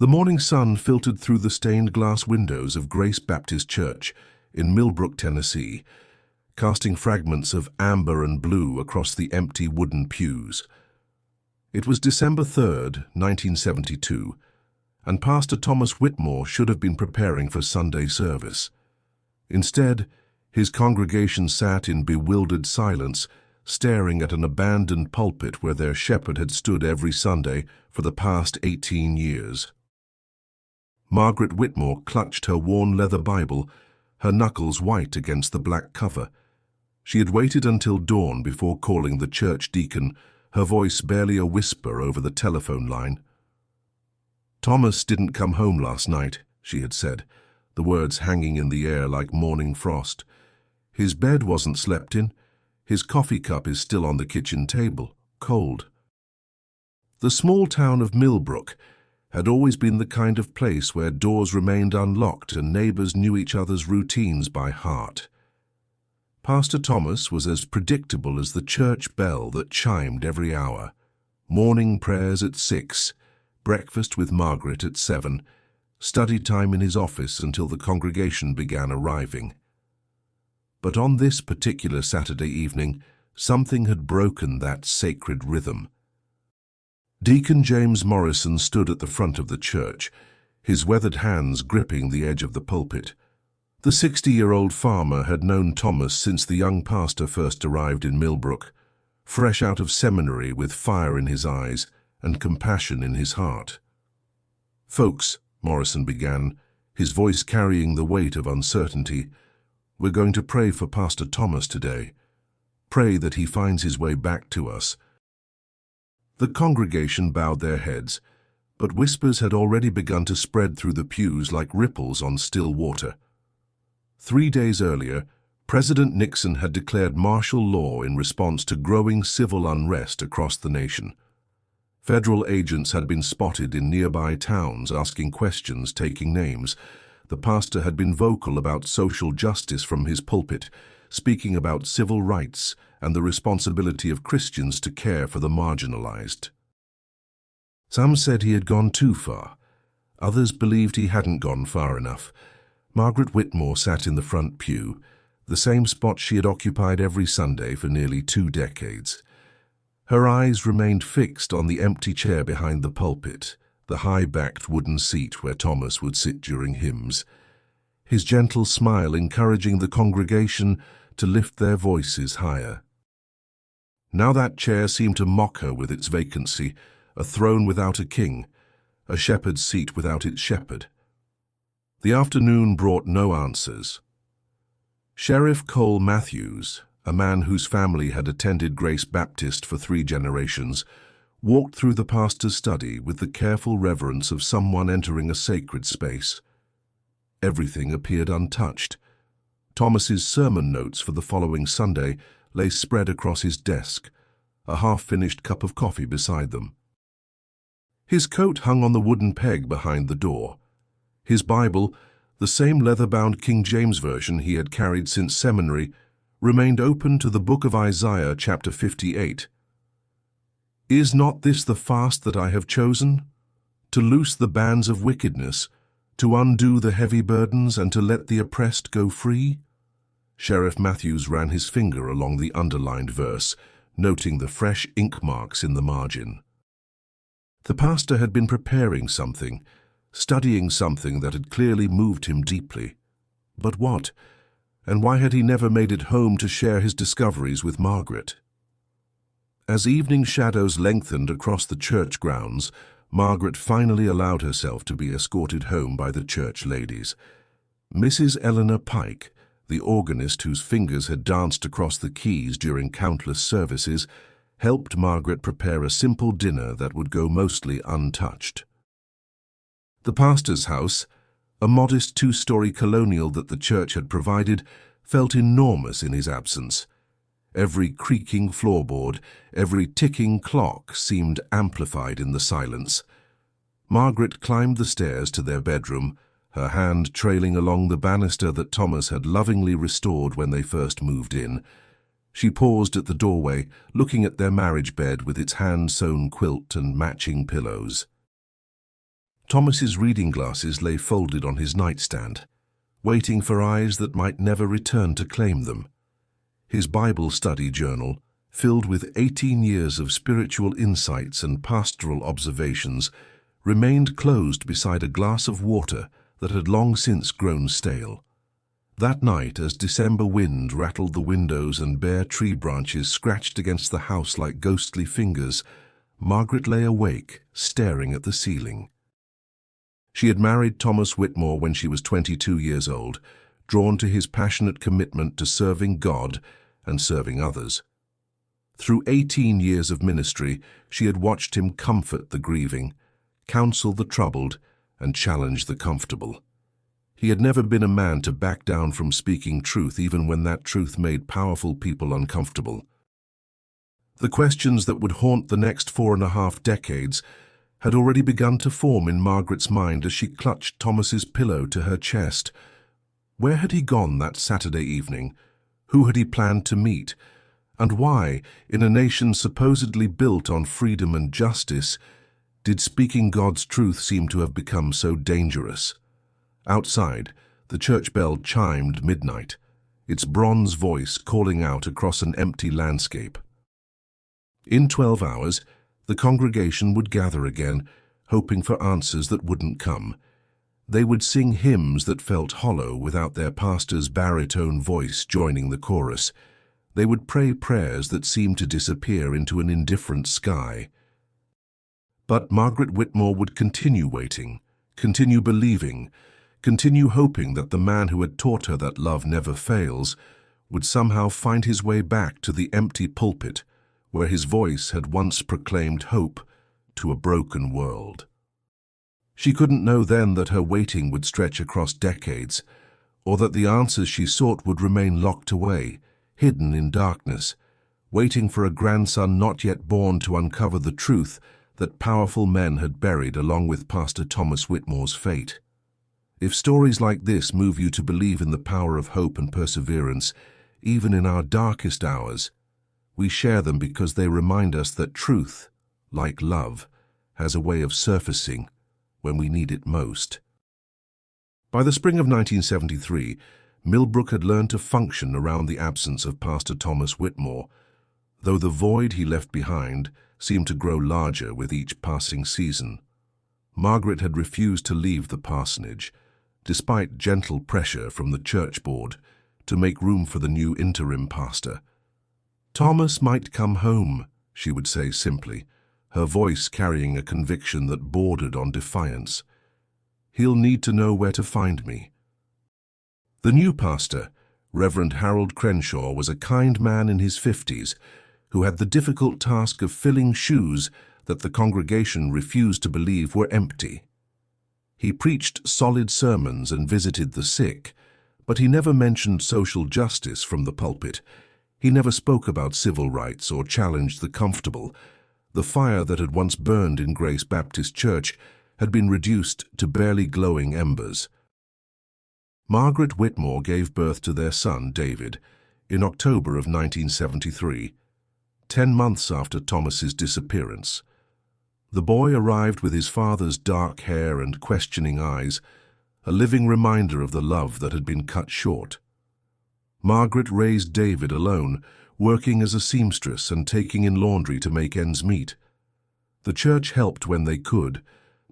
The morning sun filtered through the stained glass windows of Grace Baptist Church in Millbrook, Tennessee, casting fragments of amber and blue across the empty wooden pews. It was December 3rd, 1972, and Pastor Thomas Whitmore should have been preparing for Sunday service. Instead, his congregation sat in bewildered silence, staring at an abandoned pulpit where their shepherd had stood every Sunday for the past 18 years. Margaret Whitmore clutched her worn leather Bible, her knuckles white against the black cover. She had waited until dawn before calling the church deacon, her voice barely a whisper over the telephone line. "Thomas didn't come home last night," she had said, the words hanging in the air like morning frost. "His bed wasn't slept in. His coffee cup is still on the kitchen table, cold." The small town of Millbrook had always been the kind of place where doors remained unlocked and neighbors knew each other's routines by heart. Pastor Thomas was as predictable as the church bell that chimed every hour. Morning prayers at 6, breakfast with Margaret at 7, study time in his office until the congregation began arriving. But on this particular Saturday evening, something had broken that sacred rhythm. Deacon James Morrison stood at the front of the church, his weathered hands gripping the edge of the pulpit. The 60-year-old farmer had known Thomas since the young pastor first arrived in Millbrook, fresh out of seminary with fire in his eyes and compassion in his heart. "Folks," Morrison began, his voice carrying the weight of uncertainty, "we're going to pray for Pastor Thomas today. Pray that he finds his way back to us." The congregation bowed their heads, but whispers had already begun to spread through the pews like ripples on still water. 3 days earlier, President Nixon had declared martial law in response to growing civil unrest across the nation. Federal agents had been spotted in nearby towns asking questions, taking names. The pastor had been vocal about social justice from his pulpit, speaking about civil rights and the responsibility of Christians to care for the marginalized. Some said he had gone too far. Others believed he hadn't gone far enough. Margaret Whitmore sat in the front pew, the same spot she had occupied every Sunday for nearly 2 decades. Her eyes remained fixed on the empty chair behind the pulpit, the high-backed wooden seat where Thomas would sit during hymns, his gentle smile encouraging the congregation to lift their voices higher. Now that chair seemed to mock her with its vacancy, a throne without a king, a shepherd's seat without its shepherd. The afternoon brought no answers. Sheriff Cole Matthews, a man whose family had attended Grace Baptist for 3 generations, walked through the pastor's study with the careful reverence of someone entering a sacred space. Everything appeared untouched. Thomas's sermon notes for the following Sunday lay spread across his desk, a half-finished cup of coffee beside them. His coat hung on the wooden peg behind the door. His Bible, the same leather-bound King James Version he had carried since seminary, remained open to the book of Isaiah, chapter 58. "Is not this the fast that I have chosen? To loose the bands of wickedness, to undo the heavy burdens, and to let the oppressed go free?" Sheriff Matthews ran his finger along the underlined verse, noting the fresh ink marks in the margin. The pastor had been preparing something, studying something that had clearly moved him deeply. But what? And why had he never made it home to share his discoveries with Margaret? As evening shadows lengthened across the church grounds, Margaret finally allowed herself to be escorted home by the church ladies. Mrs. Eleanor Pike, the organist whose fingers had danced across the keys during countless services, helped Margaret prepare a simple dinner that would go mostly untouched. The pastor's house, a modest 2-story colonial that the church had provided, felt enormous in his absence. Every creaking floorboard, every ticking clock seemed amplified in the silence. Margaret climbed the stairs to their bedroom, her hand trailing along the banister that Thomas had lovingly restored when they first moved in. She paused at the doorway, looking at their marriage bed with its hand-sewn quilt and matching pillows. Thomas's reading glasses lay folded on his nightstand, waiting for eyes that might never return to claim them. His Bible study journal, filled with 18 years of spiritual insights and pastoral observations, remained closed beside a glass of water that had long since grown stale. That night, as December wind rattled the windows and bare tree branches scratched against the house like ghostly fingers, Margaret lay awake, staring at the ceiling. She had married Thomas Whitmore when she was 22 years old, drawn to his passionate commitment to serving God and serving others. Through 18 years of ministry, she had watched him comfort the grieving, counsel the troubled, and challenge the comfortable. He had never been a man to back down from speaking truth, even when that truth made powerful people uncomfortable. The questions that would haunt the next 4.5 decades had already begun to form in Margaret's mind as she clutched Thomas's pillow to her chest. Where had he gone that Saturday evening? Who had he planned to meet? And why, in a nation supposedly built on freedom and justice, did speaking God's truth seem to have become so dangerous? Outside, the church bell chimed midnight, its bronze voice calling out across an empty landscape. In 12 hours, the congregation would gather again, hoping for answers that wouldn't come. They would sing hymns that felt hollow without their pastor's baritone voice joining the chorus. They would pray prayers that seemed to disappear into an indifferent sky. But Margaret Whitmore would continue waiting, continue believing, continue hoping that the man who had taught her that love never fails would somehow find his way back to the empty pulpit where his voice had once proclaimed hope to a broken world. She couldn't know then that her waiting would stretch across decades, or that the answers she sought would remain locked away, hidden in darkness, waiting for a grandson not yet born to uncover the truth that powerful men had buried along with Pastor Thomas Whitmore's fate. If stories like this move you to believe in the power of hope and perseverance, even in our darkest hours, we share them because they remind us that truth, like love, has a way of surfacing when we need it most. By the spring of 1973, Millbrook had learned to function around the absence of Pastor Thomas Whitmore, though the void he left behind seemed to grow larger with each passing season. Margaret had refused to leave the parsonage, despite gentle pressure from the church board, to make room for the new interim pastor. "Thomas might come home," she would say simply, her voice carrying a conviction that bordered on defiance. "He'll need to know where to find me." The new pastor, Reverend Harold Crenshaw, was a kind man in his 50s who had the difficult task of filling shoes that the congregation refused to believe were empty. He preached solid sermons and visited the sick, but he never mentioned social justice from the pulpit. He never spoke about civil rights or challenged the comfortable. The fire that had once burned in Grace Baptist Church had been reduced to barely glowing embers. Margaret Whitmore gave birth to their son, David, in October of 1973, 10 months after Thomas's disappearance. The boy arrived with his father's dark hair and questioning eyes, a living reminder of the love that had been cut short. Margaret raised David alone, working as a seamstress and taking in laundry to make ends meet. The church helped when they could,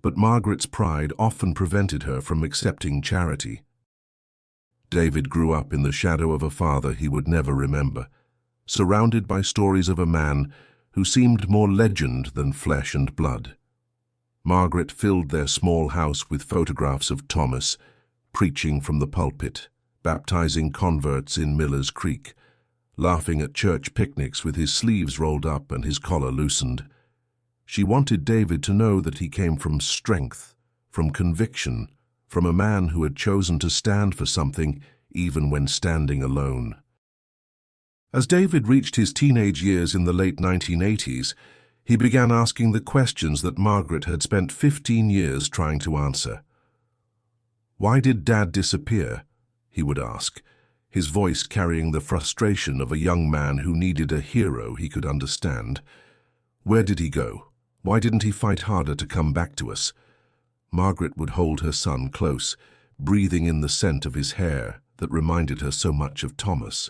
but Margaret's pride often prevented her from accepting charity. David grew up in the shadow of a father he would never remember, surrounded by stories of a man who seemed more legend than flesh and blood. Margaret filled their small house with photographs of Thomas, preaching from the pulpit, baptizing converts in Miller's Creek, laughing at church picnics with his sleeves rolled up and his collar loosened. She wanted David to know that he came from strength, from conviction, from a man who had chosen to stand for something even when standing alone. As David reached his teenage years in the late 1980s, he began asking the questions that Margaret had spent 15 years trying to answer. "Why did Dad disappear?" he would ask, his voice carrying the frustration of a young man who needed a hero he could understand. "Where did he go? Why didn't he fight harder to come back to us?" Margaret would hold her son close, breathing in the scent of his hair that reminded her so much of Thomas.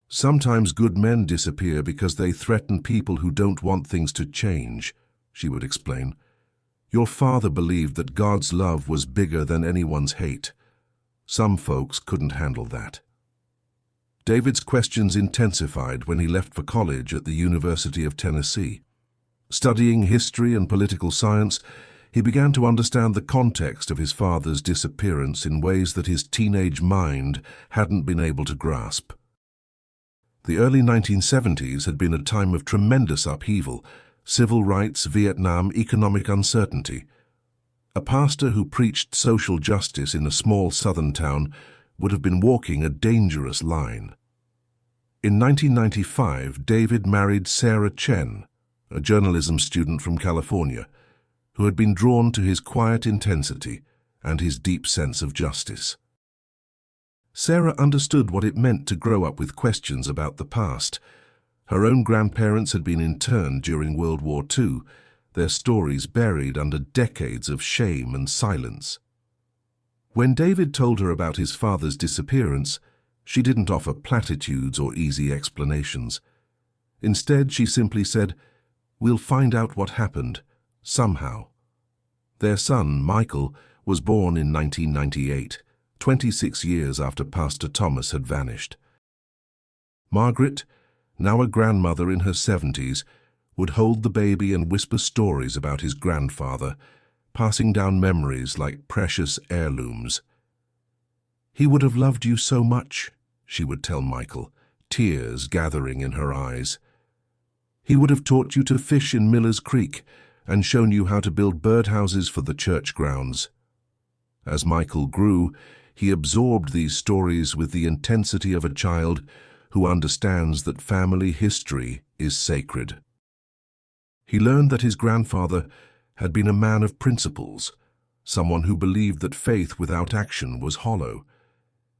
"Sometimes good men disappear because they threaten people who don't want things to change," she would explain. "Your father believed that God's love was bigger than anyone's hate. Some folks couldn't handle that." David's questions intensified when he left for college at the University of Tennessee. Studying history and political science, he began to understand the context of his father's disappearance in ways that his teenage mind hadn't been able to grasp. The early 1970s had been a time of tremendous upheaval: civil rights, Vietnam, economic uncertainty. A pastor who preached social justice in a small southern town would have been walking a dangerous line. In 1995, David married Sarah Chen, a journalism student from California, who had been drawn to his quiet intensity and his deep sense of justice. Sarah understood what it meant to grow up with questions about the past. Her own grandparents had been interned during World War II, their stories buried under decades of shame and silence. When David told her about his father's disappearance, she didn't offer platitudes or easy explanations. Instead, she simply said, "We'll find out what happened, somehow." Their son, Michael, was born in 1998, 26 years after Pastor Thomas had vanished. Margaret, now a grandmother in her 70s, would hold the baby and whisper stories about his grandfather, passing down memories like precious heirlooms. "He would have loved you so much," she would tell Michael, tears gathering in her eyes. "He would have taught you to fish in Miller's Creek and shown you how to build birdhouses for the church grounds." As Michael grew, he absorbed these stories with the intensity of a child who understands that family history is sacred. He learned that his grandfather had been a man of principles, someone who believed that faith without action was hollow.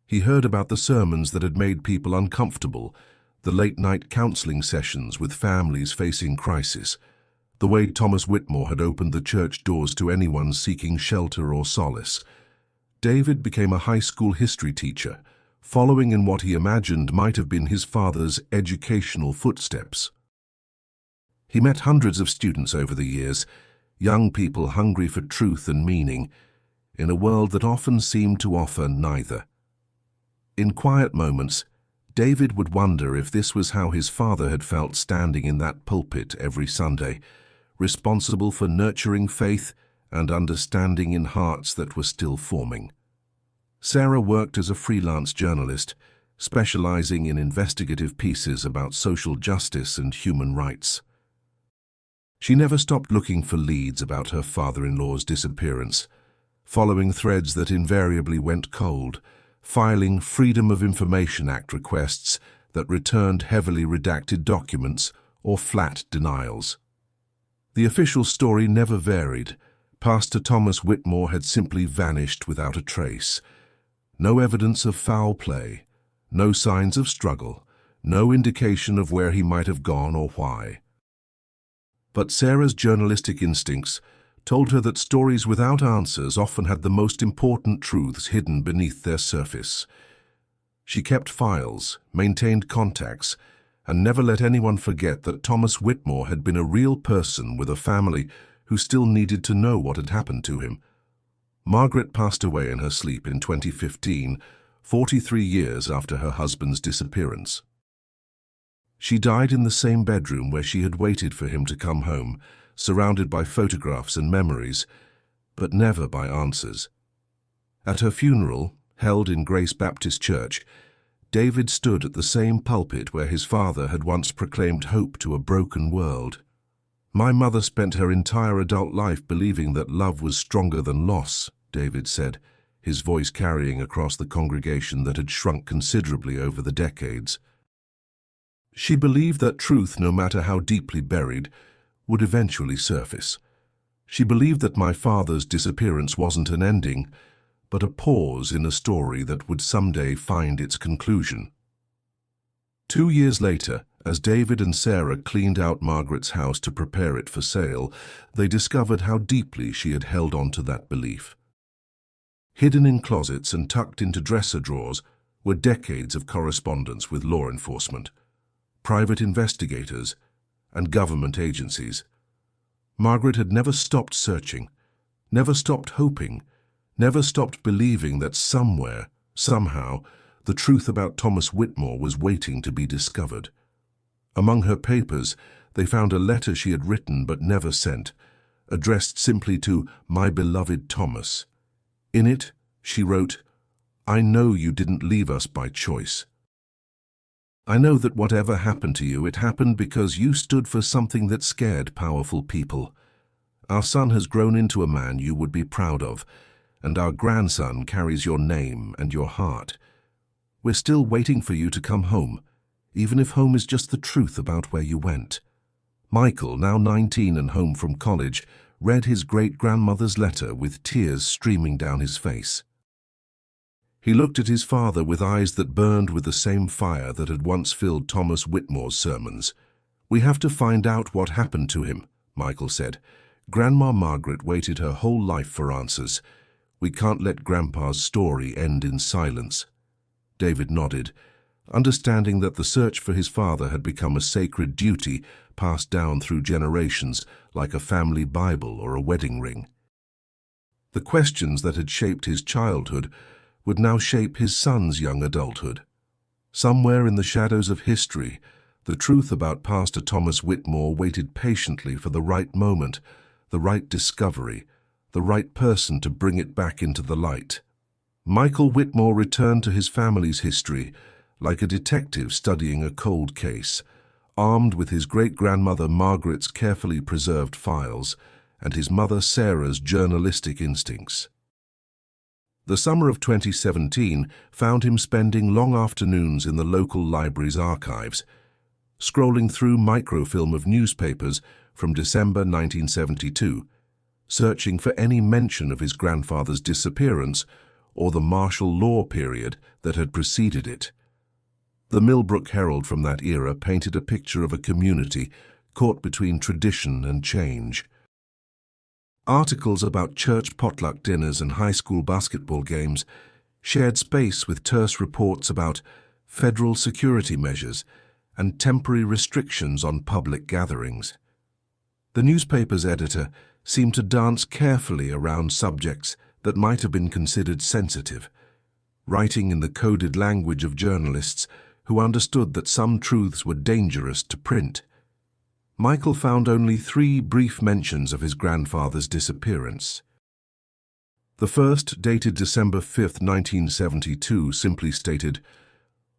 He heard about the sermons that had made people uncomfortable, the late-night counseling sessions with families facing crisis, the way Thomas Whitmore had opened the church doors to anyone seeking shelter or solace. David became a high school history teacher, following in what he imagined might have been his father's educational footsteps. He met hundreds of students over the years, young people hungry for truth and meaning, in a world that often seemed to offer neither. In quiet moments, David would wonder if this was how his father had felt standing in that pulpit every Sunday, responsible for nurturing faith and understanding in hearts that were still forming. Sarah worked as a freelance journalist, specializing in investigative pieces about social justice and human rights. She never stopped looking for leads about her father-in-law's disappearance, following threads that invariably went cold, filing Freedom of Information Act requests that returned heavily redacted documents or flat denials. The official story never varied. Pastor Thomas Whitmore had simply vanished without a trace. No evidence of foul play, no signs of struggle, no indication of where he might have gone or why. But Sarah's journalistic instincts told her that stories without answers often had the most important truths hidden beneath their surface. She kept files, maintained contacts, and never let anyone forget that Thomas Whitmore had been a real person with a family who still needed to know what had happened to him. Margaret passed away in her sleep in 2015, 43 years after her husband's disappearance. She died in the same bedroom where she had waited for him to come home, surrounded by photographs and memories, but never by answers. At her funeral, held in Grace Baptist Church, David stood at the same pulpit where his father had once proclaimed hope to a broken world. "My mother spent her entire adult life believing that love was stronger than loss," David said, his voice carrying across the congregation that had shrunk considerably over the decades. "She believed that truth, no matter how deeply buried, would eventually surface. She believed that my father's disappearance wasn't an ending, but a pause in a story that would someday find its conclusion." 2 years later, As David and Sarah cleaned out Margaret's house to prepare it for sale, they discovered how deeply she had held on to that belief. Hidden in closets and tucked into dresser drawers were decades of correspondence with law enforcement, private investigators, and government agencies. Margaret had never stopped searching, never stopped hoping, never stopped believing that somewhere, somehow, the truth about Thomas Whitmore was waiting to be discovered. Among her papers, they found a letter she had written but never sent, addressed simply to "My beloved Thomas." In it, she wrote, "I know you didn't leave us by choice. I know that whatever happened to you, it happened because you stood for something that scared powerful people. Our son has grown into a man you would be proud of, and our grandson carries your name and your heart. We're still waiting for you to come home, even if home is just the truth about where you went." Michael, now 19 and home from college, read his great-grandmother's letter with tears streaming down his face. He looked at his father with eyes that burned with the same fire that had once filled Thomas Whitmore's sermons. "We have to find out what happened to him," Michael said. "Grandma Margaret waited her whole life for answers. We can't let Grandpa's story end in silence." David nodded, understanding that the search for his father had become a sacred duty passed down through generations, like a family Bible or a wedding ring. The questions that had shaped his childhood would now shape his son's young adulthood. Somewhere in the shadows of history, the truth about Pastor Thomas Whitmore waited patiently for the right moment, the right discovery, the right person to bring it back into the light. Michael Whitmore returned to his family's history like a detective studying a cold case, armed with his great-grandmother Margaret's carefully preserved files and his mother Sarah's journalistic instincts. The summer of 2017 found him spending long afternoons in the local library's archives, scrolling through microfilm of newspapers from December 1972, searching for any mention of his grandfather's disappearance or the martial law period that had preceded it. The Millbrook Herald from that era painted a picture of a community caught between tradition and change. Articles about church potluck dinners and high school basketball games shared space with terse reports about federal security measures and temporary restrictions on public gatherings. The newspaper's editor seemed to dance carefully around subjects that might have been considered sensitive, writing in the coded language of journalists who understood that some truths were dangerous to print. Michael found only 3 brief mentions of his grandfather's disappearance. The first, dated December 5, 1972, simply stated,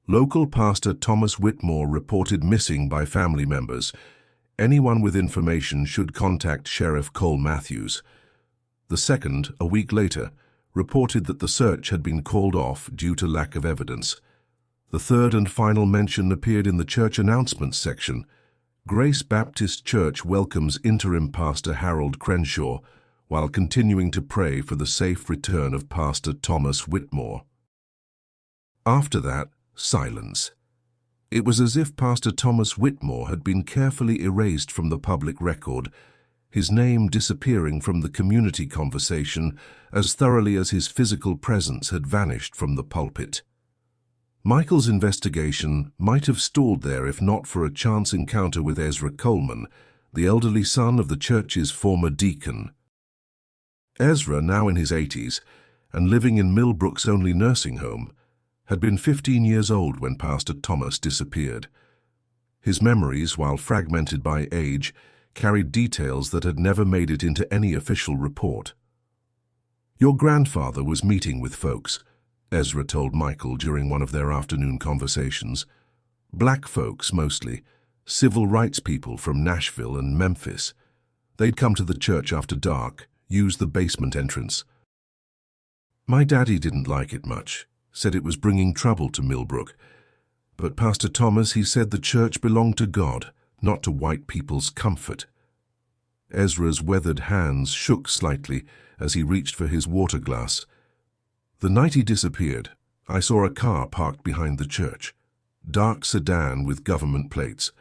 "Local pastor Thomas Whitmore reported missing by family members. Anyone with information should contact Sheriff Cole Matthews." The second, a week later, reported that the search had been called off due to lack of evidence. The third and final mention appeared in the church announcements section. Grace Baptist Church welcomes interim pastor Harold Crenshaw while continuing to pray for the safe return of Pastor Thomas Whitmore. After that, silence. It was as if Pastor Thomas Whitmore had been carefully erased from the public record, his name disappearing from the community conversation as thoroughly as his physical presence had vanished from the pulpit. Michael's investigation might have stalled there if not for a chance encounter with Ezra Coleman, the elderly son of the church's former deacon. Ezra, now in his 80s and living in Millbrook's only nursing home, had been 15 years old when Pastor Thomas disappeared. His memories, while fragmented by age, carried details that had never made it into any official report. "Your grandfather was meeting with folks," Ezra told Michael during one of their afternoon conversations. "Black folks, mostly, civil rights people from Nashville and Memphis. They'd come to the church after dark, use the basement entrance. My daddy didn't like it much, said it was bringing trouble to Millbrook. But Pastor Thomas, he said the church belonged to God, not to white people's comfort." Ezra's weathered hands shook slightly as he reached for his water glass. "The night he disappeared, I saw a car parked behind the church. dark sedan with government plates.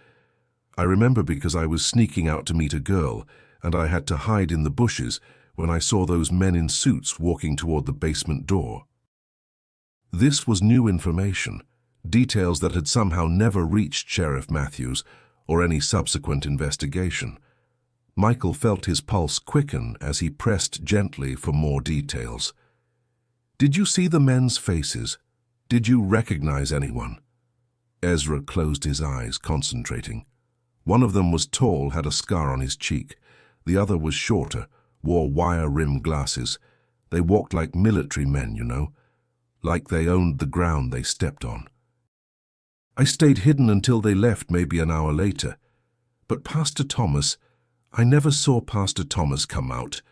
I remember because I was sneaking out to meet a girl, and I had to hide in the bushes when I saw those men in suits walking toward the basement door. This was new information, details that had somehow never reached Sheriff Matthews or any subsequent investigation. Michael felt his pulse quicken as he pressed gently for more details. "Did you see the men's faces? Did you recognize anyone?" Ezra closed his eyes, concentrating. One of them was tall, had a scar on his cheek. The other was shorter, wore wire-rimmed glasses. They walked like military men, you know, like they owned the ground they stepped on. "I stayed hidden until they left, maybe an hour later. But Pastor Thomas, I never saw Pastor Thomas come out."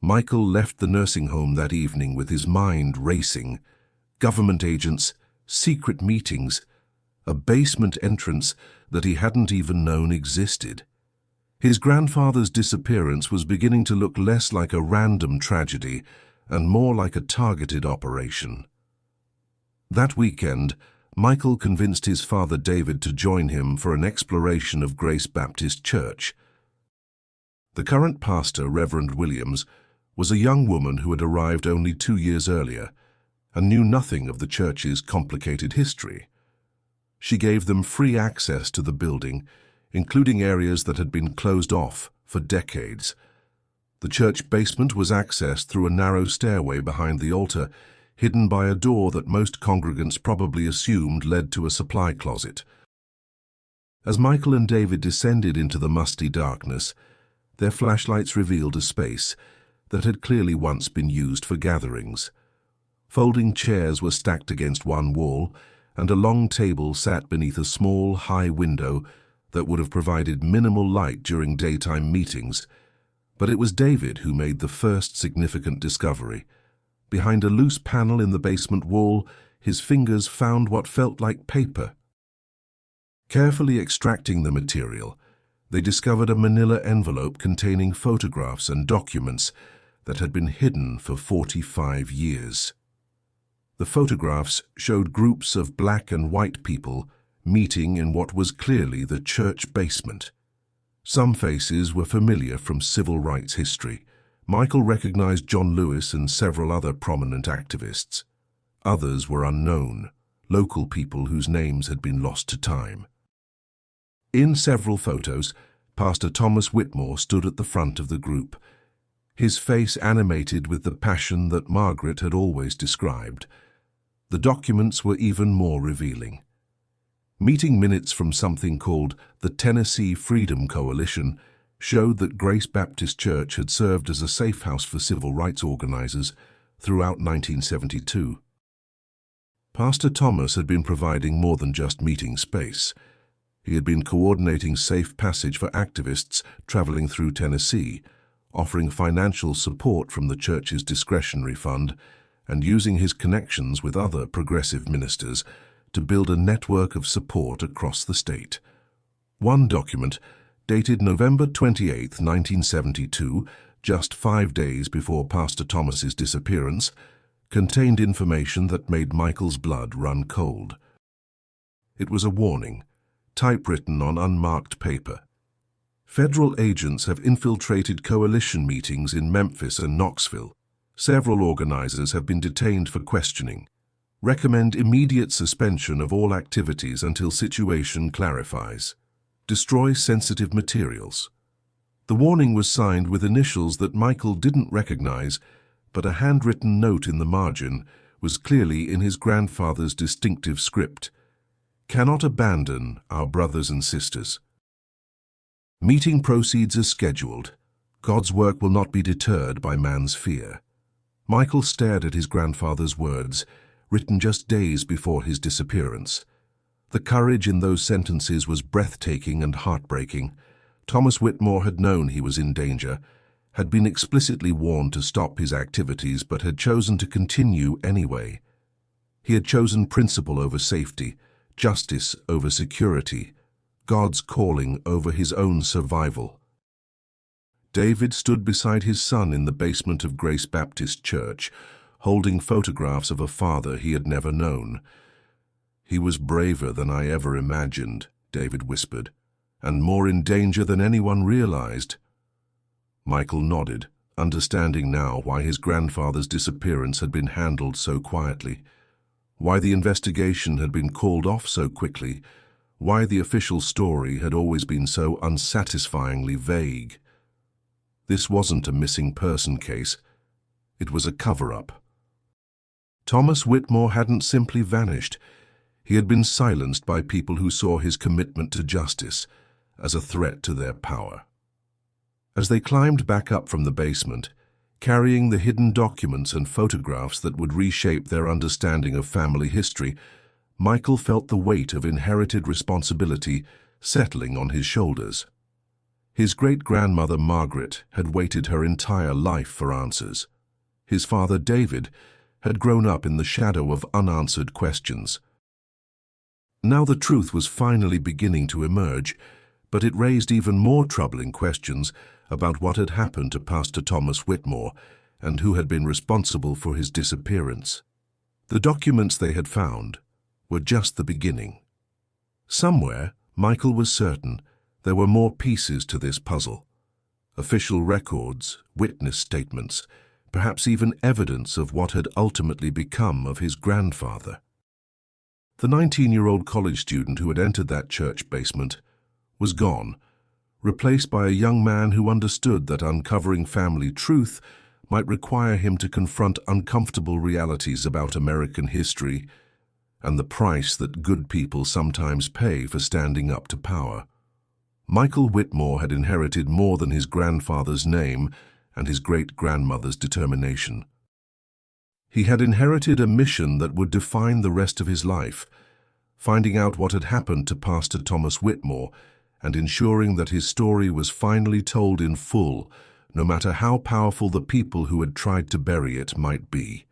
Michael left the nursing home that evening with his mind racing. Government agents, secret meetings, a basement entrance that he hadn't even known existed. His grandfather's disappearance was beginning to look less like a random tragedy and more like a targeted operation. That weekend, Michael convinced his father David to join him for an exploration of Grace Baptist Church. The current pastor, Reverend Williams, was a young woman who had arrived only 2 years earlier and knew nothing of the church's complicated history. She gave them free access to the building, including areas that had been closed off for decades. The church basement was accessed through a narrow stairway behind the altar, hidden by a door that most congregants probably assumed led to a supply closet. As Michael and David descended into the musty darkness, their flashlights revealed a space that had clearly once been used for gatherings. Folding chairs were stacked against one wall, and a long table sat beneath a small, high window that would have provided minimal light during daytime meetings. But it was David who made the first significant discovery. Behind a loose panel in the basement wall, his fingers found what felt like paper. Carefully extracting the material, they discovered a manila envelope containing photographs and documents that had been hidden for 45 years. The photographs showed groups of black and white people meeting in what was clearly the church basement. Some faces were familiar from civil rights history. Michael recognized John Lewis and several other prominent activists. Others were unknown, local people whose names had been lost to time. In several photos, Pastor Thomas Whitmore stood at the front of the group, his face animated with the passion that Margaret had always described. The documents were even more revealing. Meeting minutes from something called the Tennessee Freedom Coalition showed that Grace Baptist Church had served as a safe house for civil rights organizers throughout 1972. Pastor Thomas had been providing more than just meeting space. He had been coordinating safe passage for activists traveling through Tennessee, offering financial support from the church's discretionary fund, and using his connections with other progressive ministers to build a network of support across the state. One document, dated November 28, 1972, just 5 days before Pastor Thomas's disappearance, contained information that made Michael's blood run cold. It was a warning, typewritten on unmarked paper. Federal agents have infiltrated coalition meetings in Memphis and Knoxville. Several organizers have been detained for questioning. Recommend immediate suspension of all activities until situation clarifies. Destroy sensitive materials. The warning was signed with initials that Michael didn't recognize, but a handwritten note in the margin was clearly in his grandfather's distinctive script. Cannot abandon our brothers and sisters. Meeting proceeds as scheduled. God's work will not be deterred by man's fear. Michael stared at his grandfather's words, written just days before his disappearance. The courage in those sentences was breathtaking and heartbreaking. Thomas Whitmore had known he was in danger, had been explicitly warned to stop his activities, but had chosen to continue anyway. He had chosen principle over safety, justice over security, God's calling over his own survival. David stood beside his son in the basement of Grace Baptist Church, holding photographs of a father he had never known. "He was braver than I ever imagined," David whispered, "and more in danger than anyone realized." Michael nodded, understanding now why his grandfather's disappearance had been handled so quietly, why the investigation had been called off so quickly, why the official story had always been so unsatisfyingly vague. This wasn't a missing person case. It was a cover-up. Thomas Whitmore hadn't simply vanished. He had been silenced by people who saw his commitment to justice as a threat to their power. As they climbed back up from the basement, carrying the hidden documents and photographs that would reshape their understanding of family history, Michael felt the weight of inherited responsibility settling on his shoulders. His great-grandmother Margaret had waited her entire life for answers. His father David had grown up in the shadow of unanswered questions. Now the truth was finally beginning to emerge, but it raised even more troubling questions about what had happened to Pastor Thomas Whitmore and who had been responsible for his disappearance. The documents they had found were just the beginning. Somewhere, Michael was certain, there were more pieces to this puzzle. Official records, witness statements, perhaps even evidence of what had ultimately become of his grandfather. The 19-year-old college student who had entered that church basement was gone, replaced by a young man who understood that uncovering family truth might require him to confront uncomfortable realities about American history and the price that good people sometimes pay for standing up to power. Michael Whitmore had inherited more than his grandfather's name and his great-grandmother's determination. He had inherited a mission that would define the rest of his life, finding out what had happened to Pastor Thomas Whitmore and ensuring that his story was finally told in full, no matter how powerful the people who had tried to bury it might be.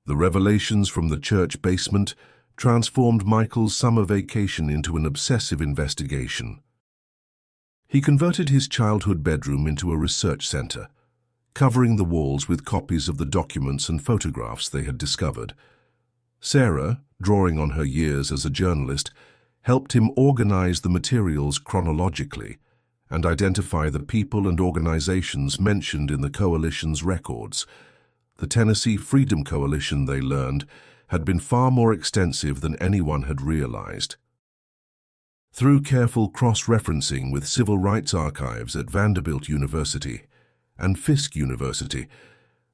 The revelations from the church basement transformed Michael's summer vacation into an obsessive investigation. He converted his childhood bedroom into a research center, covering the walls with copies of the documents and photographs they had discovered. Sarah, drawing on her years as a journalist, helped him organize the materials chronologically and identify the people and organizations mentioned in the coalition's records. The Tennessee Freedom Coalition, they learned, had been far more extensive than anyone had realized. Through careful cross-referencing with civil rights archives at Vanderbilt University and Fisk University,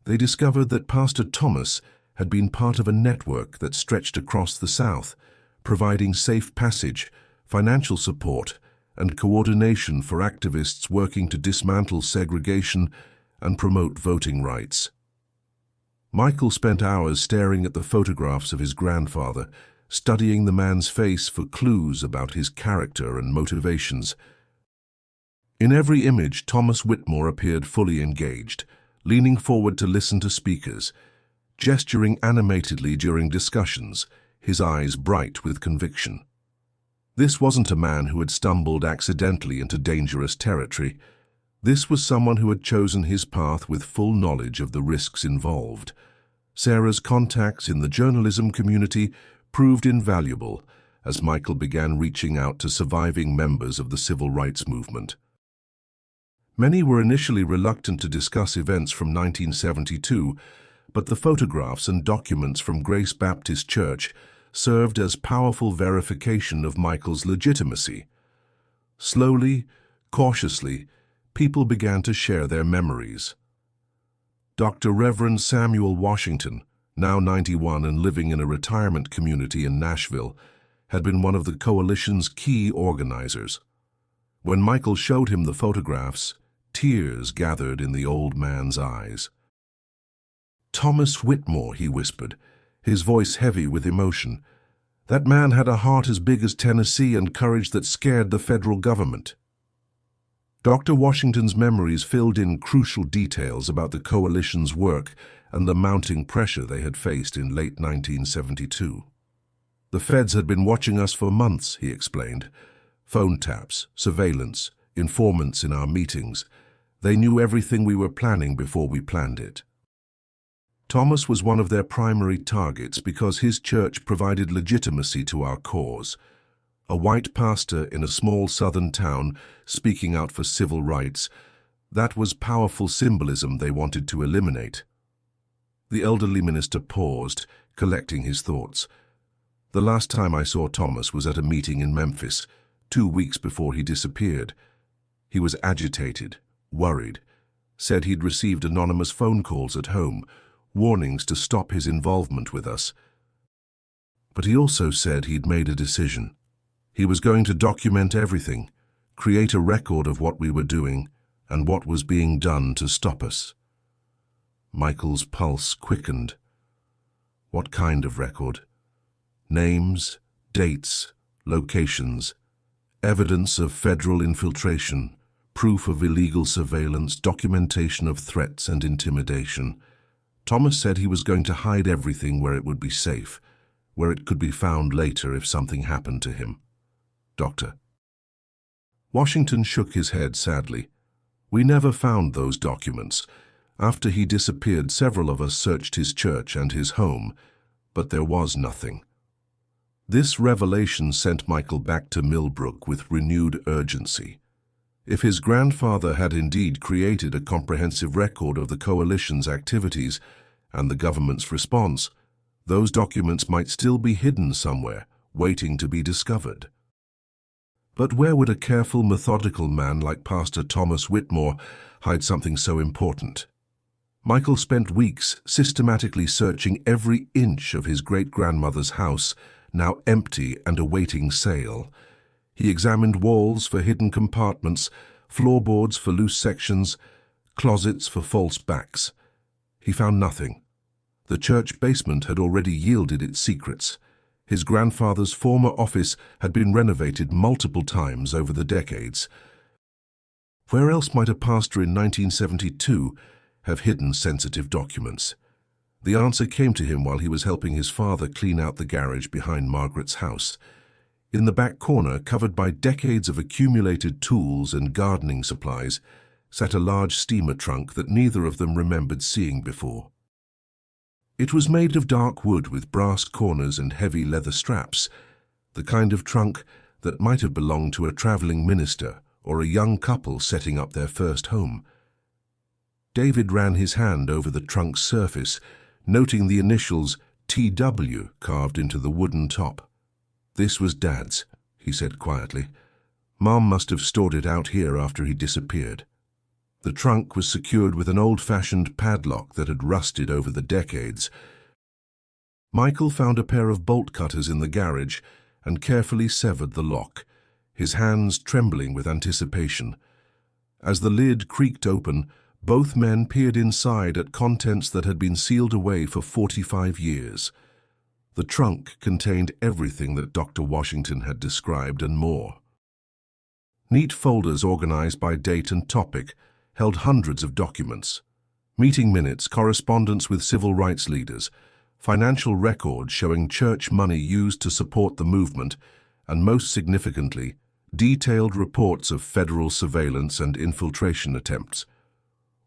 they discovered that Pastor Thomas had been part of a network that stretched across the South, providing safe passage, financial support, and coordination for activists working to dismantle segregation and promote voting rights. Michael spent hours staring at the photographs of his grandfather, studying the man's face for clues about his character and motivations. In every image, Thomas Whitmore appeared fully engaged, leaning forward to listen to speakers, gesturing animatedly during discussions, his eyes bright with conviction. This wasn't a man who had stumbled accidentally into dangerous territory. This was someone who had chosen his path with full knowledge of the risks involved. Sarah's contacts in the journalism community proved invaluable as Michael began reaching out to surviving members of the civil rights movement. Many were initially reluctant to discuss events from 1972, but the photographs and documents from Grace Baptist Church served as powerful verification of Michael's legitimacy. Slowly, cautiously, people began to share their memories. Dr. Reverend Samuel Washington, now 91 and living in a retirement community in Nashville, had been one of the coalition's key organizers. When Michael showed him the photographs, tears gathered in the old man's eyes. "Thomas Whitmore," he whispered, his voice heavy with emotion. "That man had a heart as big as Tennessee and courage that scared the federal government." Dr. Washington's memories filled in crucial details about the coalition's work and the mounting pressure they had faced in late 1972. "The feds had been watching us for months," he explained. "Phone taps, surveillance, informants in our meetings. They knew everything we were planning before we planned it." Thomas was one of their primary targets because his church provided legitimacy to our cause. A white pastor in a small southern town speaking out for civil rights, that was powerful symbolism they wanted to eliminate. The elderly minister paused, collecting his thoughts. The last time I saw Thomas was at a meeting in Memphis, 2 weeks before he disappeared. He was agitated, worried, said he'd received anonymous phone calls at home, warnings to stop his involvement with us. But he also said he'd made a decision. He was going to document everything, create a record of what we were doing and what was being done to stop us. Michael's pulse quickened. What kind of record? Names, dates, locations, evidence of federal infiltration, proof of illegal surveillance, documentation of threats and intimidation. Thomas said he was going to hide everything where it would be safe, where it could be found later if something happened to him. Doctor. Washington shook his head sadly. We never found those documents. After he disappeared, several of us searched his church and his home, but there was nothing. This revelation sent Michael back to Millbrook with renewed urgency. If his grandfather had indeed created a comprehensive record of the coalition's activities and the government's response, those documents might still be hidden somewhere, waiting to be discovered. But where would a careful, methodical man like Pastor Thomas Whitmore hide something so important? Michael spent weeks systematically searching every inch of his great-grandmother's house, now empty and awaiting sale. He examined walls for hidden compartments, floorboards for loose sections, closets for false backs. He found nothing. The church basement had already yielded its secrets. His grandfather's former office had been renovated multiple times over the decades. Where else might a pastor in 1972 have hidden sensitive documents? The answer came to him while he was helping his father clean out the garage behind Margaret's house. In the back corner, covered by decades of accumulated tools and gardening supplies, sat a large steamer trunk that neither of them remembered seeing before. It was made of dark wood with brass corners and heavy leather straps, the kind of trunk that might have belonged to a traveling minister or a young couple setting up their first home. David ran his hand over the trunk's surface, noting the initials TW carved into the wooden top. "This was Dad's," he said quietly. "Mom must have stored it out here after he disappeared." The trunk was secured with an old-fashioned padlock that had rusted over the decades. Michael found a pair of bolt cutters in the garage and carefully severed the lock, his hands trembling with anticipation. As the lid creaked open, both men peered inside at contents that had been sealed away for 45 years. The trunk contained everything that Dr. Washington had described and more. Neat folders organized by date and topic held hundreds of documents. Meeting minutes, correspondence with civil rights leaders, financial records showing church money used to support the movement, and most significantly, detailed reports of federal surveillance and infiltration attempts.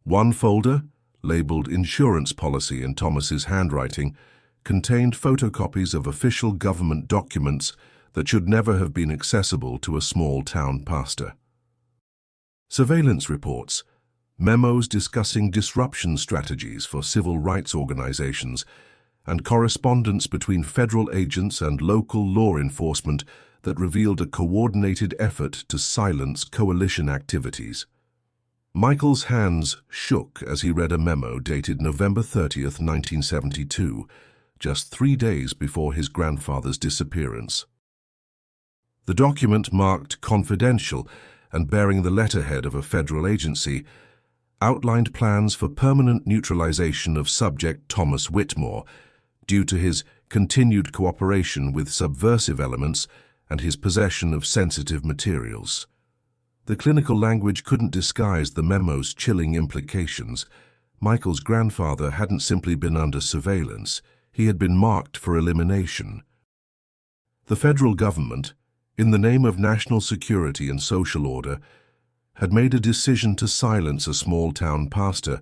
One folder, labeled Insurance Policy in Thomas's handwriting, contained photocopies of official government documents that should never have been accessible to a small-town pastor. Surveillance reports, memos discussing disruption strategies for civil rights organizations, and correspondence between federal agents and local law enforcement that revealed a coordinated effort to silence coalition activities. Michael's hands shook as he read a memo dated November 30th, 1972, just 3 days before his grandfather's disappearance. The document, marked confidential and bearing the letterhead of a federal agency, outlined plans for permanent neutralization of subject Thomas Whitmore due to his continued cooperation with subversive elements and his possession of sensitive materials. The clinical language couldn't disguise the memo's chilling implications. Michael's grandfather hadn't simply been under surveillance, he had been marked for elimination. The federal government, in the name of national security and social order, had made a decision to silence a small-town pastor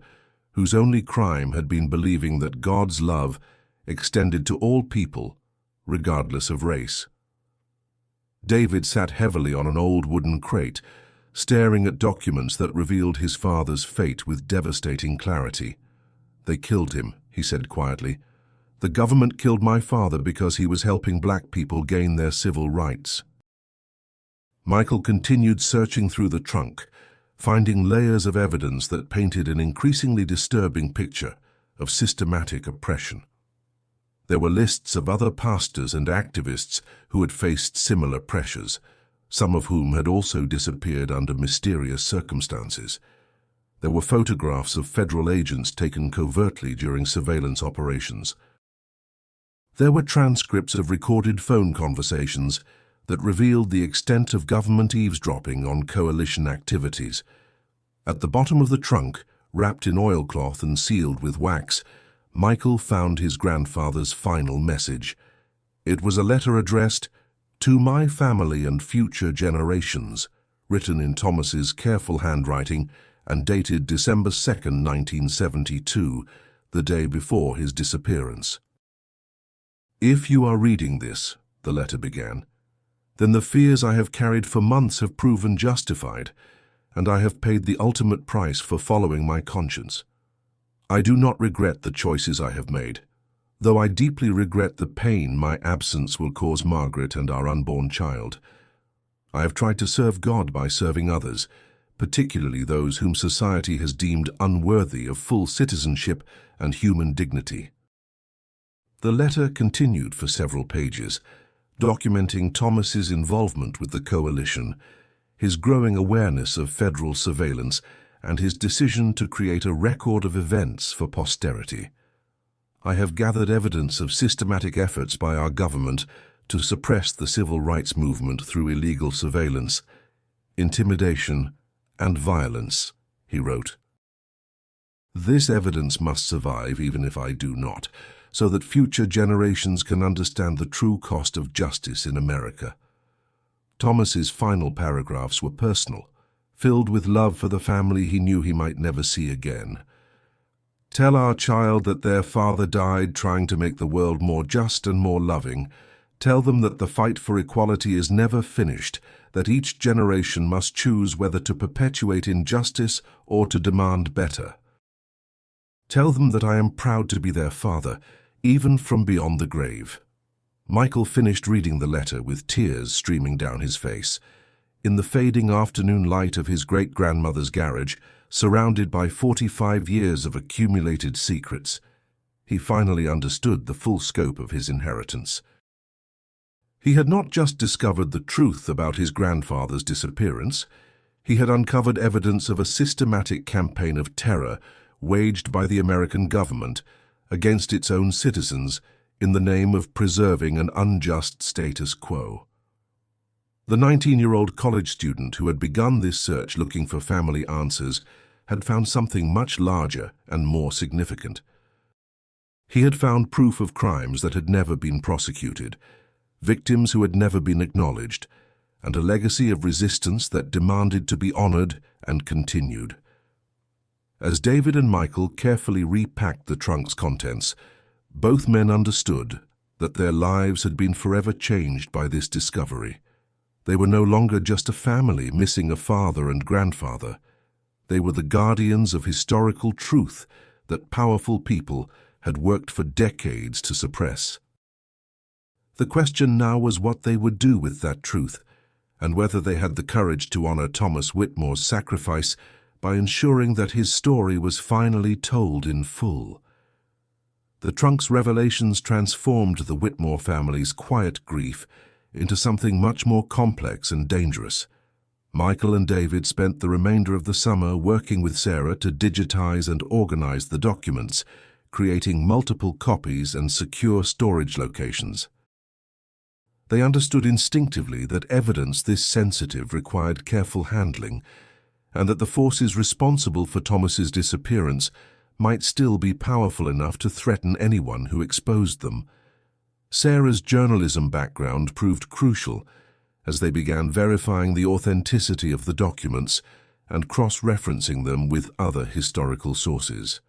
whose only crime had been believing that God's love extended to all people, regardless of race. David sat heavily on an old wooden crate, staring at documents that revealed his father's fate with devastating clarity. "They killed him," he said quietly. "The government killed my father because he was helping black people gain their civil rights." Michael continued searching through the trunk, finding layers of evidence that painted an increasingly disturbing picture of systematic oppression. There were lists of other pastors and activists who had faced similar pressures, some of whom had also disappeared under mysterious circumstances. There were photographs of federal agents taken covertly during surveillance operations. There were transcripts of recorded phone conversations that revealed the extent of government eavesdropping on coalition activities. At the bottom of the trunk, wrapped in oilcloth and sealed with wax, Michael found his grandfather's final message. It was a letter addressed, "To my family and future generations," written in Thomas's careful handwriting and dated December 2, 1972, the day before his disappearance. "If you are reading this," the letter began, "then the fears I have carried for months have proven justified, and I have paid the ultimate price for following my conscience. I do not regret the choices I have made, though I deeply regret the pain my absence will cause Margaret and our unborn child. I have tried to serve God by serving others, particularly those whom society has deemed unworthy of full citizenship and human dignity." The letter continued for several pages, documenting Thomas's involvement with the coalition, his growing awareness of federal surveillance, and his decision to create a record of events for posterity. "I have gathered evidence of systematic efforts by our government to suppress the civil rights movement through illegal surveillance, intimidation, and violence," he wrote. "This evidence must survive even if I do not, so that future generations can understand the true cost of justice in America." Thomas's final paragraphs were personal, filled with love for the family he knew he might never see again. "Tell our child that their father died trying to make the world more just and more loving. Tell them that the fight for equality is never finished, that each generation must choose whether to perpetuate injustice or to demand better. Tell them that I am proud to be their father, even from beyond the grave." Michael finished reading the letter with tears streaming down his face. In the fading afternoon light of his great-grandmother's garage, surrounded by 45 years of accumulated secrets, he finally understood the full scope of his inheritance. He had not just discovered the truth about his grandfather's disappearance, he had uncovered evidence of a systematic campaign of terror waged by the American government against its own citizens in the name of preserving an unjust status quo. The 19-year-old college student who had begun this search looking for family answers had found something much larger and more significant. He had found proof of crimes that had never been prosecuted, victims who had never been acknowledged, and a legacy of resistance that demanded to be honored and continued. As David and Michael carefully repacked the trunk's contents, both men understood that their lives had been forever changed by this discovery. They were no longer just a family missing a father and grandfather. They were the guardians of historical truth that powerful people had worked for decades to suppress. The question now was what they would do with that truth, and whether they had the courage to honor Thomas Whitmore's sacrifice by ensuring that his story was finally told in full. The trunk's revelations transformed the Whitmore family's quiet grief into something much more complex and dangerous. Michael and David spent the remainder of the summer working with Sarah to digitize and organize the documents, creating multiple copies and secure storage locations. They understood instinctively that evidence this sensitive required careful handling, and that the forces responsible for Thomas's disappearance might still be powerful enough to threaten anyone who exposed them. Sarah's journalism background proved crucial as they began verifying the authenticity of the documents and cross-referencing them with other historical sources.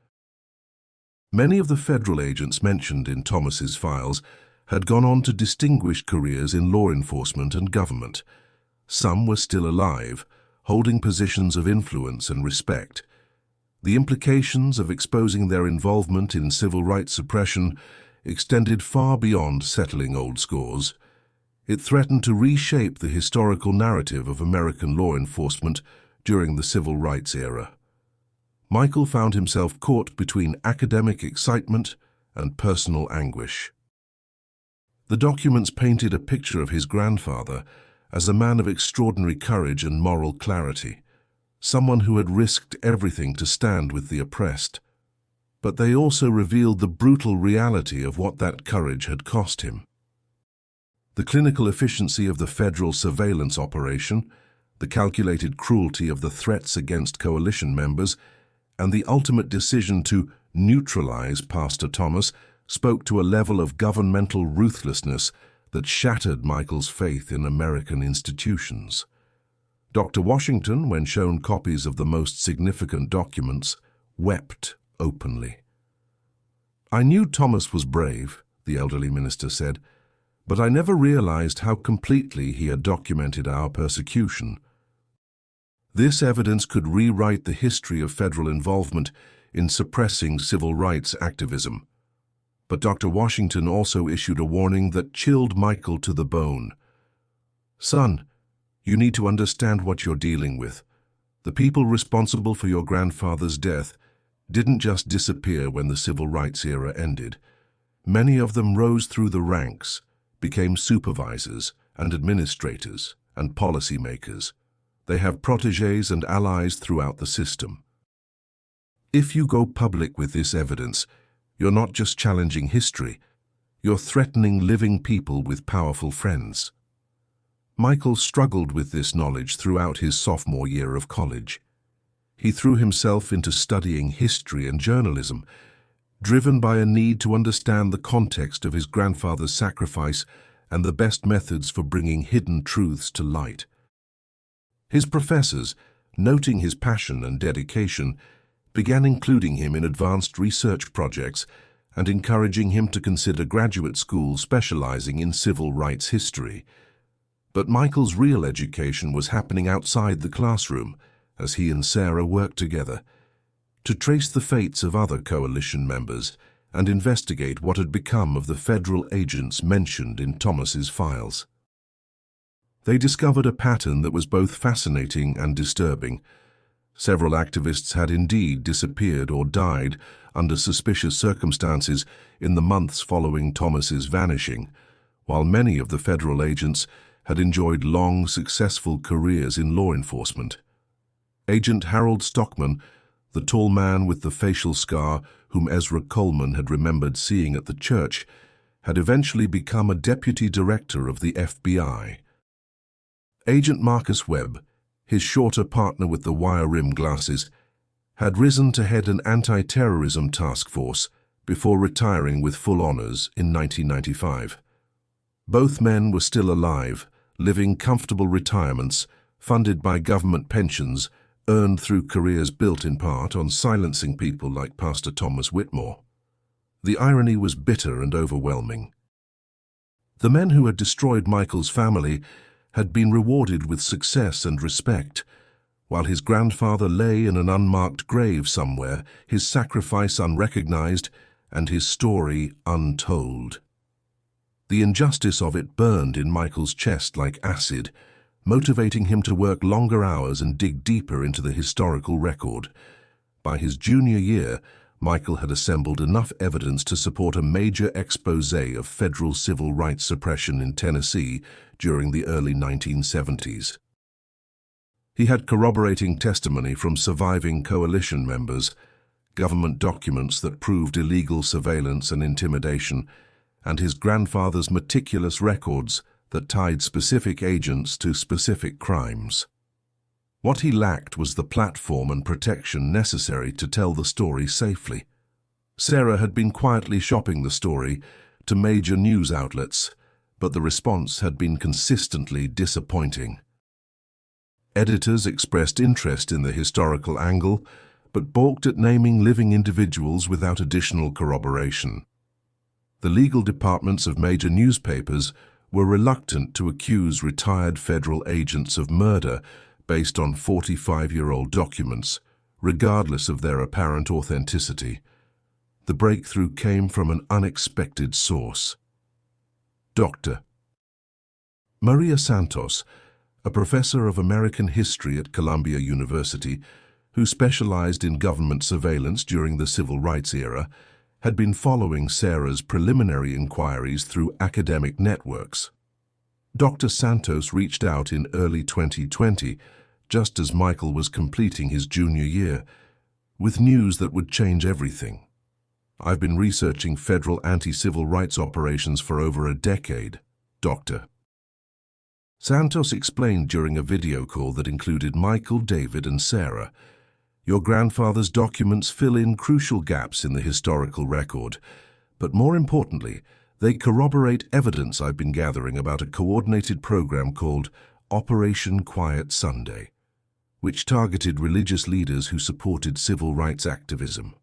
Many of the federal agents mentioned in Thomas's files had gone on to distinguished careers in law enforcement and government. Some were still alive, holding positions of influence and respect. The implications of exposing their involvement in civil rights suppression extended far beyond settling old scores. It threatened to reshape the historical narrative of American law enforcement during the civil rights era. Michael found himself caught between academic excitement and personal anguish. The documents painted a picture of his grandfather as a man of extraordinary courage and moral clarity, someone who had risked everything to stand with the oppressed. But they also revealed the brutal reality of what that courage had cost him. The clinical efficiency of the federal surveillance operation, the calculated cruelty of the threats against coalition members, and the ultimate decision to neutralize Pastor Thomas spoke to a level of governmental ruthlessness that shattered Michael's faith in American institutions. Dr. Washington, when shown copies of the most significant documents, wept openly. "I knew Thomas was brave," the elderly minister said, "but I never realized how completely he had documented our persecution." This evidence could rewrite the history of federal involvement in suppressing civil rights activism. But Dr. Washington also issued a warning that chilled Michael to the bone. "Son, you need to understand what you're dealing with. The people responsible for your grandfather's death didn't just disappear when the civil rights era ended. Many of them rose through the ranks, became supervisors and administrators and policymakers. They have protégés and allies throughout the system. If you go public with this evidence, you're not just challenging history, you're threatening living people with powerful friends." Michael struggled with this knowledge throughout his sophomore year of college. He threw himself into studying history and journalism, driven by a need to understand the context of his grandfather's sacrifice and the best methods for bringing hidden truths to light. His professors, noting his passion and dedication, began including him in advanced research projects and encouraging him to consider graduate school specializing in civil rights history. But Michael's real education was happening outside the classroom as he and Sarah worked together to trace the fates of other coalition members and investigate what had become of the federal agents mentioned in Thomas's files. They discovered a pattern that was both fascinating and disturbing. Several activists had indeed disappeared or died under suspicious circumstances in the months following Thomas's vanishing, while many of the federal agents had enjoyed long, successful careers in law enforcement. Agent Harold Stockman, the tall man with the facial scar whom Ezra Coleman had remembered seeing at the church, had eventually become a deputy director of the FBI. Agent Marcus Webb, his shorter partner with the wire-rim glasses, had risen to head an anti-terrorism task force before retiring with full honors in 1995. Both men were still alive, living comfortable retirements funded by government pensions earned through careers built in part on silencing people like Pastor Thomas Whitmore. The irony was bitter and overwhelming. The men who had destroyed Michael's family had been rewarded with success and respect, while his grandfather lay in an unmarked grave somewhere, his sacrifice unrecognized and his story untold. The injustice of it burned in Michael's chest like acid, motivating him to work longer hours and dig deeper into the historical record. By his junior year, Michael had assembled enough evidence to support a major expose of federal civil rights suppression in Tennessee during the early 1970s. He had corroborating testimony from surviving coalition members, government documents that proved illegal surveillance and intimidation, and his grandfather's meticulous records that tied specific agents to specific crimes. What he lacked was the platform and protection necessary to tell the story safely. Sarah had been quietly shopping the story to major news outlets, but the response had been consistently disappointing. Editors expressed interest in the historical angle, but balked at naming living individuals without additional corroboration. The legal departments of major newspapers were reluctant to accuse retired federal agents of murder based on 45-year-old documents, regardless of their apparent authenticity. The breakthrough came from an unexpected source. Dr. Maria Santos, a professor of American history at Columbia University, who specialized in government surveillance during the civil rights era, had been following Sarah's preliminary inquiries through academic networks. Dr. Santos reached out in early 2020, just as Michael was completing his junior year, with news that would change everything. "I've been researching federal anti-civil rights operations for over a decade, Dr. Santos explained during a video call that included Michael, David, and Sarah. "Your grandfather's documents fill in crucial gaps in the historical record, but more importantly, they corroborate evidence I've been gathering about a coordinated program called Operation Quiet Sunday, which targeted religious leaders who supported civil rights activism."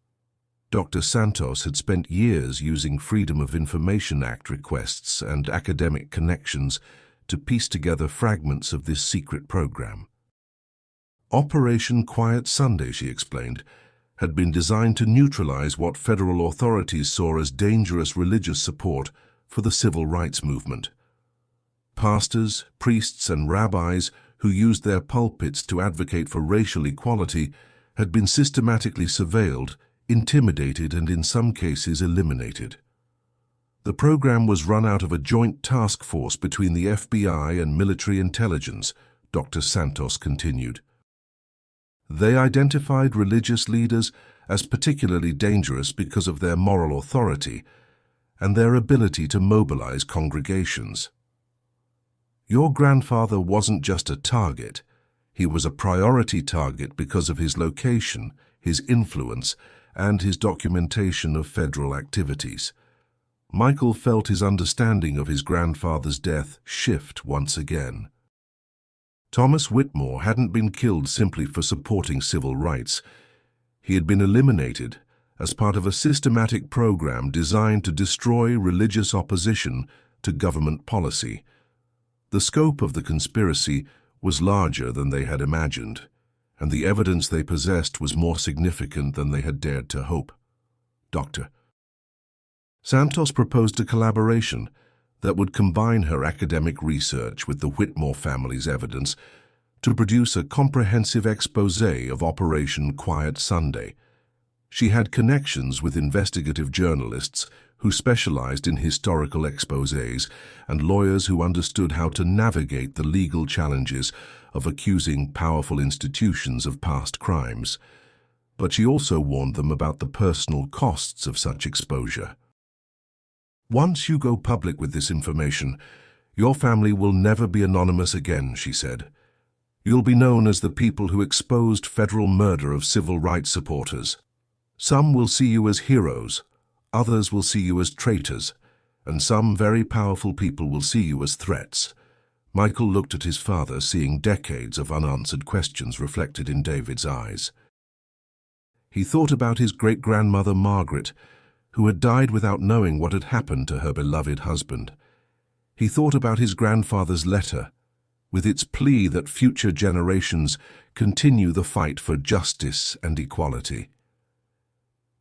Dr. Santos had spent years using Freedom of Information Act requests and academic connections to piece together fragments of this secret program. Operation Quiet Sunday, she explained, had been designed to neutralize what federal authorities saw as dangerous religious support for the civil rights movement. Pastors, priests, and rabbis who used their pulpits to advocate for racial equality had been systematically surveilled, intimidated, and in some cases eliminated. The program was run out of a joint task force between the FBI and military intelligence, Dr. Santos continued. They identified religious leaders as particularly dangerous because of their moral authority and their ability to mobilize congregations. "Your grandfather wasn't just a target, he was a priority target because of his location, his influence, and his documentation of federal activities." Michael felt his understanding of his grandfather's death shift once again. Thomas Whitmore hadn't been killed simply for supporting civil rights. He had been eliminated as part of a systematic program designed to destroy religious opposition to government policy. The scope of the conspiracy was larger than they had imagined, and the evidence they possessed was more significant than they had dared to hope. Dr. Santos proposed a collaboration that would combine her academic research with the Whitmore family's evidence to produce a comprehensive expose of Operation Quiet Sunday. She had connections with investigative journalists who specialized in historical exposés and lawyers who understood how to navigate the legal challenges of accusing powerful institutions of past crimes. But she also warned them about the personal costs of such exposure. "Once you go public with this information, your family will never be anonymous again," she said. "You'll be known as the people who exposed federal murder of civil rights supporters. Some will see you as heroes, others will see you as traitors, and some very powerful people will see you as threats." Michael looked at his father, seeing decades of unanswered questions reflected in David's eyes. He thought about his great-grandmother Margaret, who had died without knowing what had happened to her beloved husband. He thought about his grandfather's letter, with its plea that future generations continue the fight for justice and equality.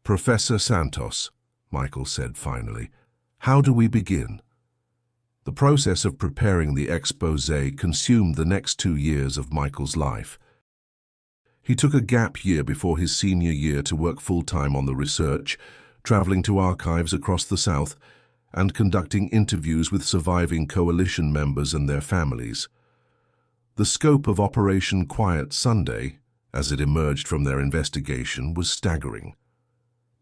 "Professor Santos," Michael said finally, "how do we begin?" The process of preparing the exposé consumed the next 2 years of Michael's life. He took a gap year before his senior year to work full-time on the research, traveling to archives across the South and conducting interviews with surviving coalition members and their families. The scope of Operation Quiet Sunday, as it emerged from their investigation, was staggering.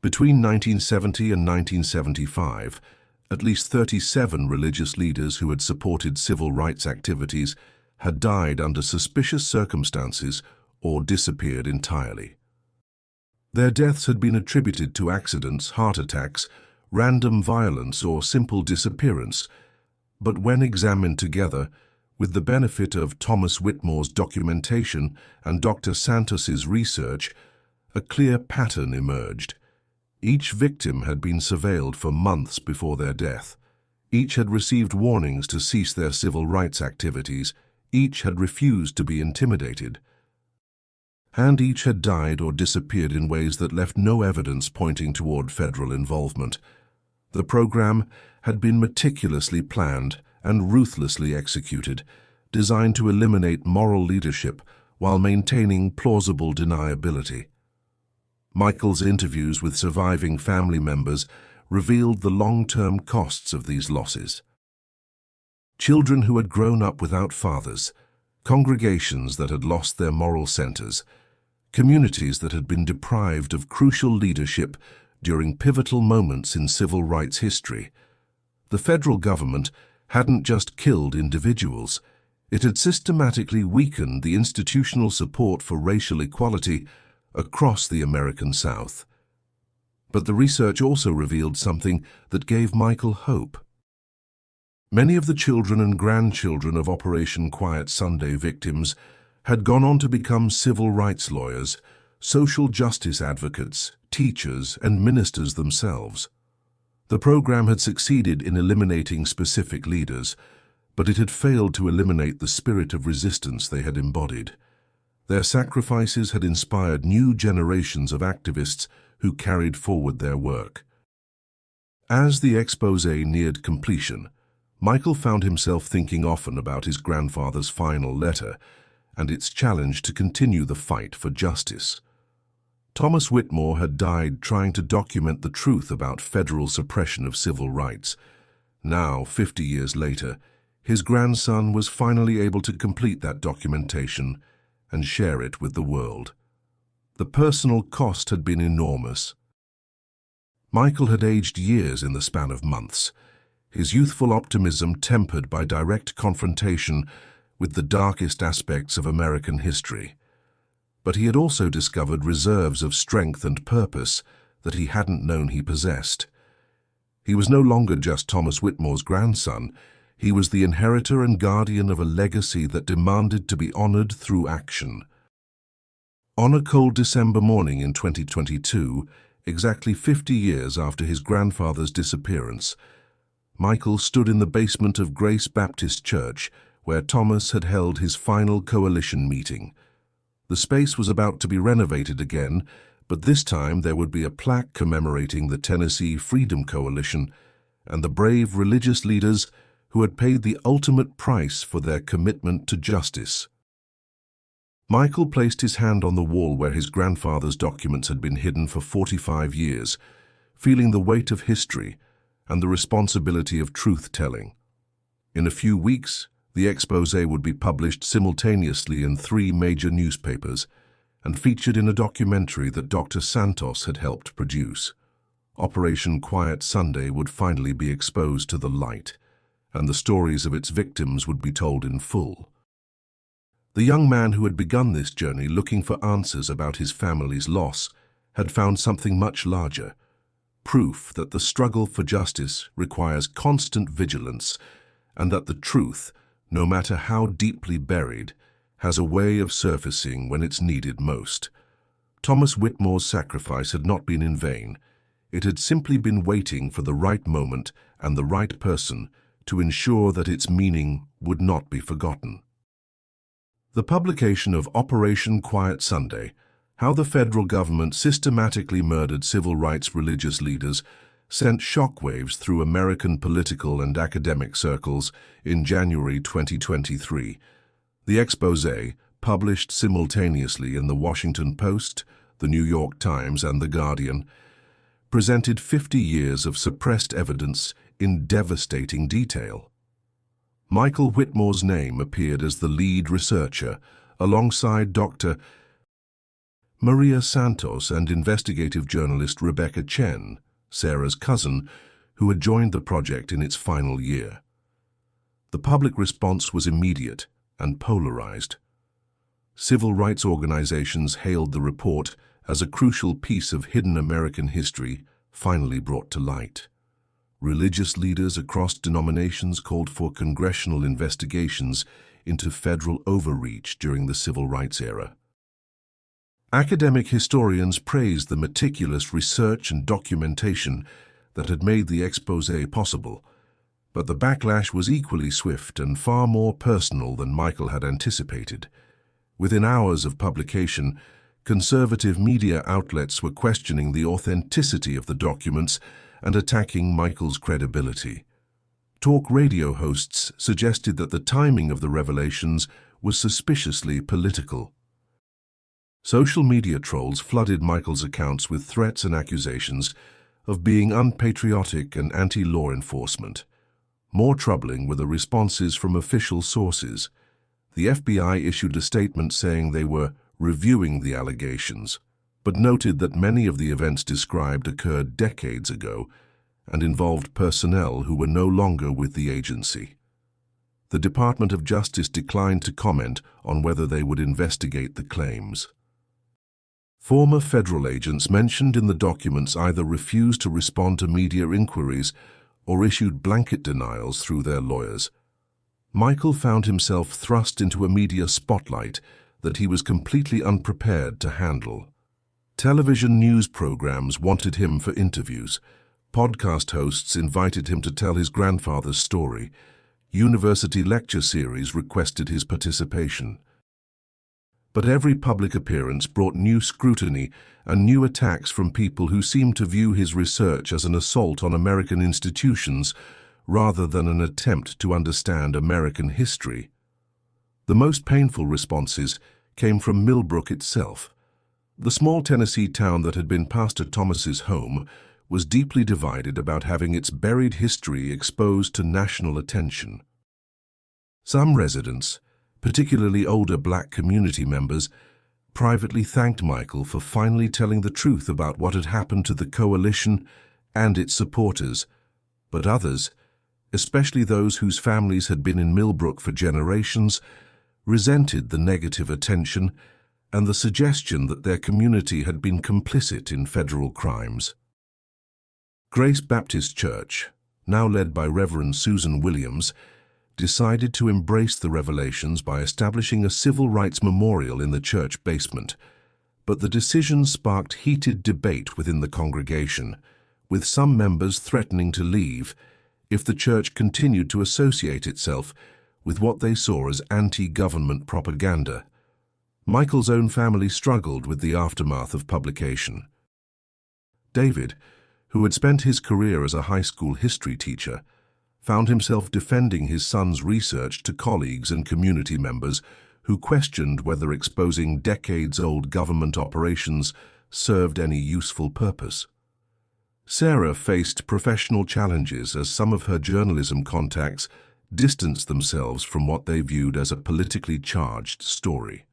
Between 1970 and 1975, at least 37 religious leaders who had supported civil rights activities had died under suspicious circumstances or disappeared entirely. Their deaths had been attributed to accidents, heart attacks, random violence, or simple disappearance, but when examined together, with the benefit of Thomas Whitmore's documentation and Dr. Santos's research, a clear pattern emerged. Each victim had been surveilled for months before their death. Each had received warnings to cease their civil rights activities. Each had refused to be intimidated. And each had died or disappeared in ways that left no evidence pointing toward federal involvement. The program had been meticulously planned and ruthlessly executed, designed to eliminate moral leadership while maintaining plausible deniability. Michael's interviews with surviving family members revealed the long-term costs of these losses. Children who had grown up without fathers, congregations that had lost their moral centers, communities that had been deprived of crucial leadership during pivotal moments in civil rights history. The federal government hadn't just killed individuals, it had systematically weakened the institutional support for racial equality across the American South. But the research also revealed something that gave Michael hope. Many of the children and grandchildren of Operation Quiet Sunday victims had gone on to become civil rights lawyers, social justice advocates, teachers, and ministers themselves. The program had succeeded in eliminating specific leaders, but it had failed to eliminate the spirit of resistance they had embodied. Their sacrifices had inspired new generations of activists who carried forward their work. As the exposé neared completion, Michael found himself thinking often about his grandfather's final letter and its challenge to continue the fight for justice. Thomas Whitmore had died trying to document the truth about federal suppression of civil rights. Now, 50 years later, his grandson was finally able to complete that documentation and share it with the world. The personal cost had been enormous. Michael had aged years in the span of months, his youthful optimism tempered by direct confrontation with the darkest aspects of American history. But he had also discovered reserves of strength and purpose that he hadn't known he possessed. He was no longer just Thomas Whitmore's grandson. He was the inheritor and guardian of a legacy that demanded to be honored through action. On a cold December morning in 2022, exactly 50 years after his grandfather's disappearance, Michael stood in the basement of Grace Baptist Church, where Thomas had held his final coalition meeting. The space was about to be renovated again, but this time there would be a plaque commemorating the Tennessee Freedom Coalition and the brave religious leaders who had paid the ultimate price for their commitment to justice. Michael placed his hand on the wall where his grandfather's documents had been hidden for 45 years, feeling the weight of history and the responsibility of truth-telling. In a few weeks, the exposé would be published simultaneously in 3 major newspapers and featured in a documentary that Dr. Santos had helped produce. Operation Quiet Sunday would finally be exposed to the light, and the stories of its victims would be told in full. The young man who had begun this journey looking for answers about his family's loss had found something much larger, proof that the struggle for justice requires constant vigilance and that the truth, no matter how deeply buried, has a way of surfacing when it's needed most. Thomas Whitmore's sacrifice had not been in vain. It had simply been waiting for the right moment and the right person to ensure that its meaning would not be forgotten. The publication of Operation Quiet Sunday, How the Federal Government Systematically Murdered Civil Rights Religious Leaders, sent shockwaves through American political and academic circles in January 2023. The exposé, published simultaneously in The Washington Post, The New York Times, and The Guardian, presented 50 years of suppressed evidence in devastating detail. Michael Whitmore's name appeared as the lead researcher, alongside Dr. Maria Santos and investigative journalist Rebecca Chen, Sarah's cousin, who had joined the project in its final year. The public response was immediate and polarized. Civil rights organizations hailed the report as a crucial piece of hidden American history finally brought to light. Religious leaders across denominations called for congressional investigations into federal overreach during the civil rights era. Academic historians praised the meticulous research and documentation that had made the exposé possible, but the backlash was equally swift and far more personal than Michael had anticipated. Within hours of publication, conservative media outlets were questioning the authenticity of the documents and attacking Michael's credibility. Talk radio hosts suggested that the timing of the revelations was suspiciously political. Social media trolls flooded Michael's accounts with threats and accusations of being unpatriotic and anti-law enforcement. More troubling were the responses from official sources. The FBI issued a statement saying they were reviewing the allegations, but noted that many of the events described occurred decades ago and involved personnel who were no longer with the agency. The Department of Justice declined to comment on whether they would investigate the claims. Former federal agents mentioned in the documents either refused to respond to media inquiries or issued blanket denials through their lawyers. Michael found himself thrust into a media spotlight that he was completely unprepared to handle. Television news programs wanted him for interviews. Podcast hosts invited him to tell his grandfather's story. University lecture series requested his participation. But every public appearance brought new scrutiny and new attacks from people who seemed to view his research as an assault on American institutions rather than an attempt to understand American history. The most painful responses came from Millbrook itself. The small Tennessee town that had been Pastor Thomas's home was deeply divided about having its buried history exposed to national attention. Some residents, particularly older black community members, privately thanked Michael for finally telling the truth about what had happened to the coalition and its supporters, but others, especially those whose families had been in Millbrook for generations, resented the negative attention and the suggestion that their community had been complicit in federal crimes. Grace Baptist Church, now led by Reverend Susan Williams, decided to embrace the revelations by establishing a civil rights memorial in the church basement. But the decision sparked heated debate within the congregation, with some members threatening to leave if the church continued to associate itself with what they saw as anti-government propaganda. Michael's own family struggled with the aftermath of publication. David, who had spent his career as a high school history teacher, found himself defending his son's research to colleagues and community members who questioned whether exposing decades-old government operations served any useful purpose. Sarah faced professional challenges as some of her journalism contacts distanced themselves from what they viewed as a politically charged story.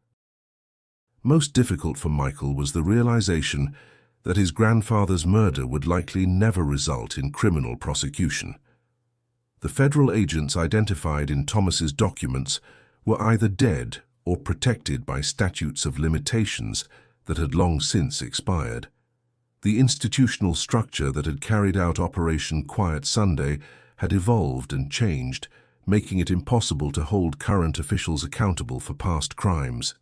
Most difficult for Michael was the realization that his grandfather's murder would likely never result in criminal prosecution. The federal agents identified in Thomas's documents were either dead or protected by statutes of limitations that had long since expired. The institutional structure that had carried out Operation Quiet Sunday had evolved and changed, making it impossible to hold current officials accountable for past crimes.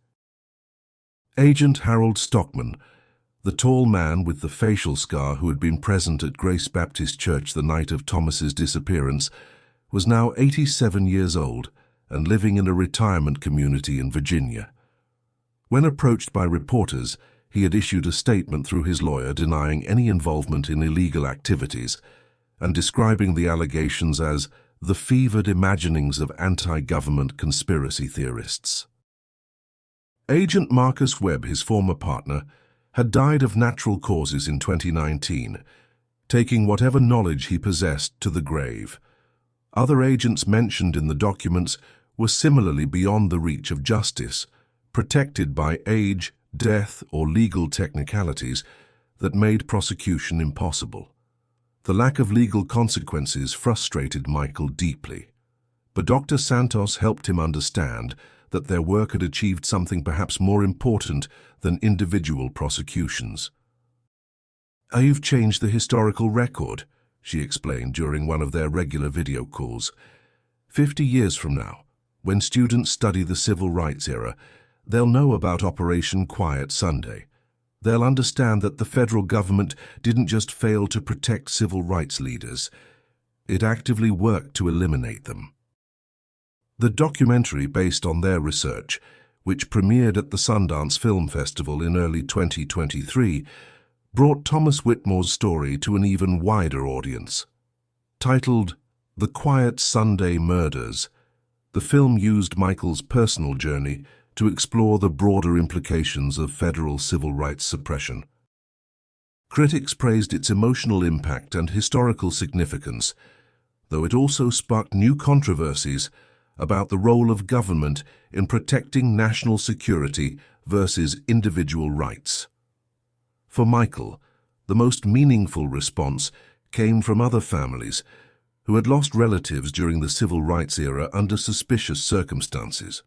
Agent Harold Stockman, the tall man with the facial scar who had been present at Grace Baptist Church the night of Thomas's disappearance, was now 87 years old and living in a retirement community in Virginia. When approached by reporters, he had issued a statement through his lawyer denying any involvement in illegal activities and describing the allegations as the fevered imaginings of anti-government conspiracy theorists. Agent Marcus Webb, his former partner, had died of natural causes in 2019, taking whatever knowledge he possessed to the grave. Other agents mentioned in the documents were similarly beyond the reach of justice, protected by age, death, or legal technicalities that made prosecution impossible. The lack of legal consequences frustrated Michael deeply, but Dr. Santos helped him understand that their work had achieved something perhaps more important than individual prosecutions. "I've changed the historical record," she explained during one of their regular video calls. 50 years from now, when students study the civil rights era, they'll know about Operation Quiet Sunday, They'll understand that the federal government didn't just fail to protect civil rights leaders, it actively worked to eliminate them. The documentary based on their research, which premiered at the Sundance Film Festival in early 2023, brought Thomas Whitmore's story to an even wider audience. Titled The Quiet Sunday Murders, the film used Michael's personal journey to explore the broader implications of federal civil rights suppression. Critics praised its emotional impact and historical significance, though it also sparked new controversies about the role of government in protecting national security versus individual rights. For Michael, the most meaningful response came from other families who had lost relatives during the civil rights era under suspicious circumstances.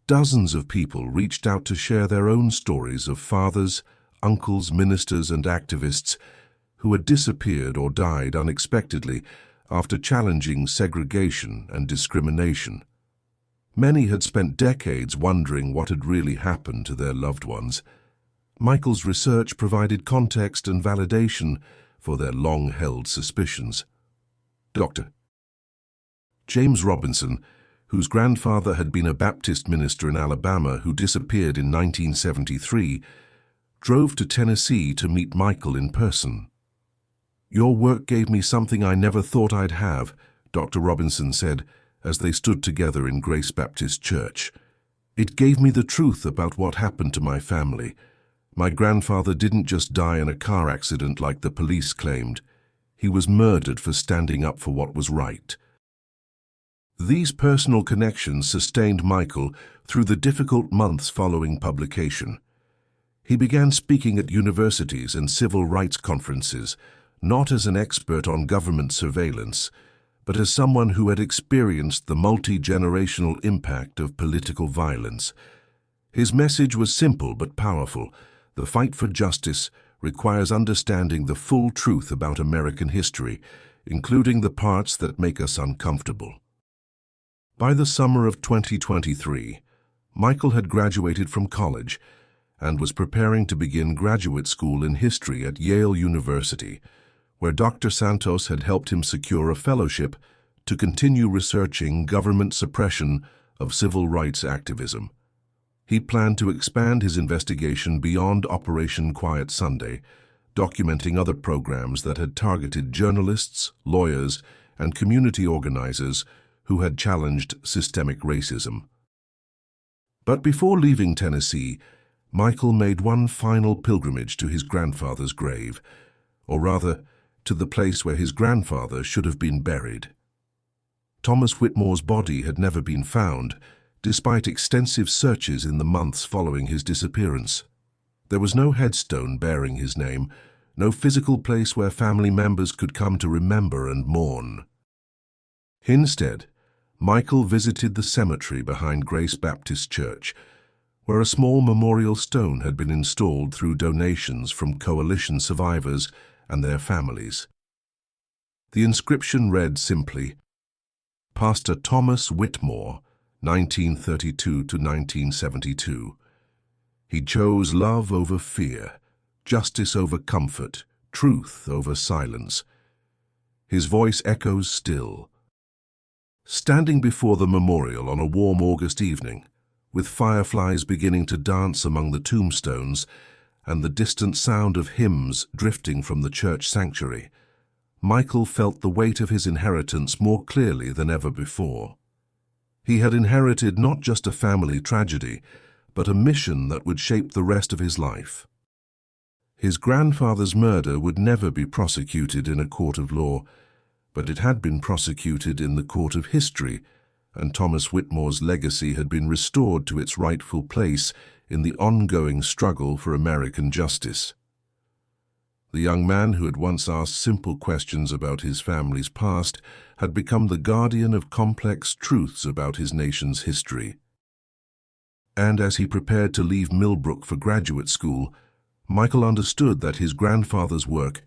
Dozens of people reached out to share their own stories of fathers, uncles, ministers, and activists who had disappeared or died unexpectedly after challenging segregation and discrimination. Many had spent decades wondering what had really happened to their loved ones. Michael's research provided context and validation for their long-held suspicions. Dr. James Robinson, whose grandfather had been a Baptist minister in Alabama who disappeared in 1973, drove to Tennessee to meet Michael in person. "Your work gave me something I never thought I'd have," Dr. Robinson said as they stood together in Grace Baptist Church. "It gave me the truth about what happened to my family. My grandfather didn't just die in a car accident like the police claimed. He was murdered for standing up for what was right." These personal connections sustained Michael through the difficult months following publication. He began speaking at universities and civil rights conferences, not as an expert on government surveillance, but as someone who had experienced the multi-generational impact of political violence. His message was simple but powerful. The fight for justice requires understanding the full truth about American history, including the parts that make us uncomfortable. By the summer of 2023, Michael had graduated from college and was preparing to begin graduate school in history at Yale University, where Dr. Santos had helped him secure a fellowship to continue researching government suppression of civil rights activism. He planned to expand his investigation beyond Operation Quiet Sunday, documenting other programs that had targeted journalists, lawyers, and community organizers who had challenged systemic racism. But before leaving Tennessee, Michael made one final pilgrimage to his grandfather's grave, or rather, to the place where his grandfather should have been buried. Thomas Whitmore's body had never been found, despite extensive searches in the months following his disappearance. There was no headstone bearing his name, no physical place where family members could come to remember and mourn. Instead, Michael visited the cemetery behind Grace Baptist Church, where a small memorial stone had been installed through donations from coalition survivors and their families. The inscription read simply, "Pastor Thomas Whitmore, 1932 to 1972. He chose love over fear, justice over comfort, truth over silence. His voice echoes still." Standing before the memorial on a warm August evening, with fireflies beginning to dance among the tombstones and the distant sound of hymns drifting from the church sanctuary, Michael felt the weight of his inheritance more clearly than ever before. He had inherited not just a family tragedy, but a mission that would shape the rest of his life. His grandfather's murder would never be prosecuted in a court of law, but it had been prosecuted in the court of history, and Thomas Whitmore's legacy had been restored to its rightful place in the ongoing struggle for American justice. The young man who had once asked simple questions about his family's past had become the guardian of complex truths about his nation's history. And as he prepared to leave Millbrook for graduate school, Michael understood that his grandfather's work,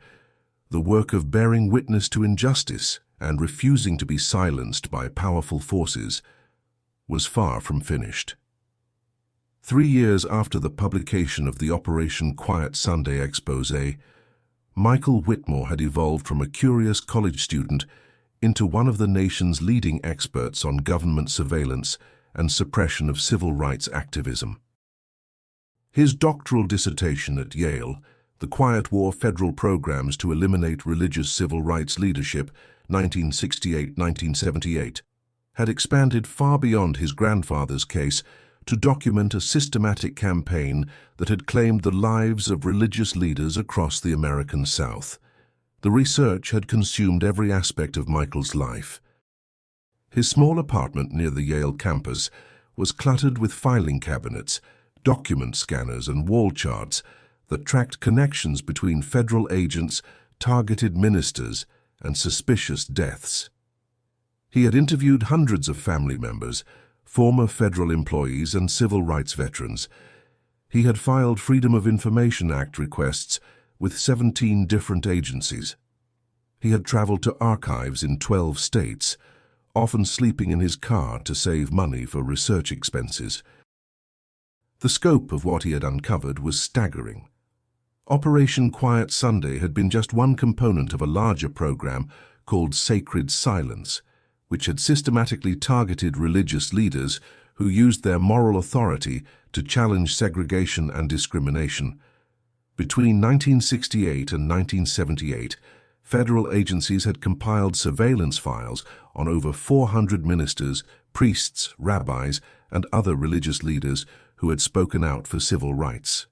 the work of bearing witness to injustice and refusing to be silenced by powerful forces, was far from finished. 3 years after the publication of the Operation Quiet Sunday exposé, Michael Whitmore had evolved from a curious college student into one of the nation's leading experts on government surveillance and suppression of civil rights activism. His doctoral dissertation at Yale, The Quiet War Federal Programs to Eliminate Religious Civil Rights Leadership, 1968-1978, had expanded far beyond his grandfather's case to document a systematic campaign that had claimed the lives of religious leaders across the American South. The research had consumed every aspect of Michael's life. His small apartment near the Yale campus was cluttered with filing cabinets, document scanners, and wall charts that tracked connections between federal agents, targeted ministers, and suspicious deaths. He had interviewed hundreds of family members, former federal employees, and civil rights veterans. He had filed Freedom of Information Act requests with 17 different agencies. He had traveled to archives in 12 states, often sleeping in his car to save money for research expenses. The scope of what he had uncovered was staggering. Operation Quiet Sunday had been just one component of a larger program called Sacred Silence, which had systematically targeted religious leaders who used their moral authority to challenge segregation and discrimination. Between 1968 and 1978, federal agencies had compiled surveillance files on over 400 ministers, priests, rabbis, and other religious leaders who had spoken out for civil rights.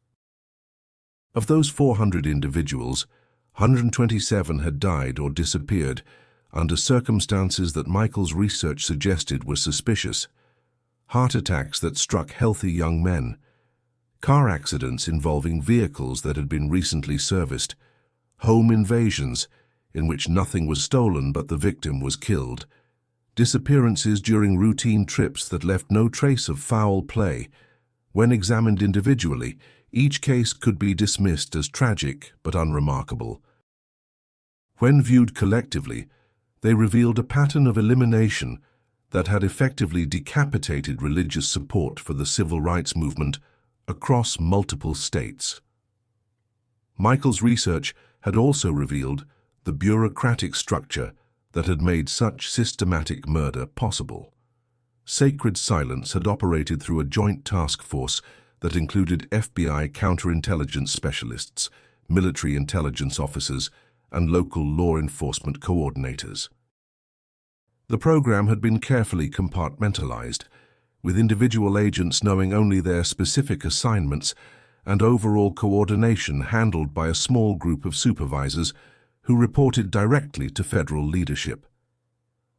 Of those 400 individuals, 127 had died or disappeared under circumstances that Michael's research suggested were suspicious: heart attacks that struck healthy young men, car accidents involving vehicles that had been recently serviced, home invasions in which nothing was stolen but the victim was killed, disappearances during routine trips that left no trace of foul play. When examined individually, each case could be dismissed as tragic but unremarkable. When viewed collectively, they revealed a pattern of elimination that had effectively decapitated religious support for the civil rights movement across multiple states. Michael's research had also revealed the bureaucratic structure that had made such systematic murder possible. Sacred Silence had operated through a joint task force that included FBI counterintelligence specialists, military intelligence officers, and local law enforcement coordinators. The program had been carefully compartmentalized, with individual agents knowing only their specific assignments and overall coordination handled by a small group of supervisors who reported directly to federal leadership.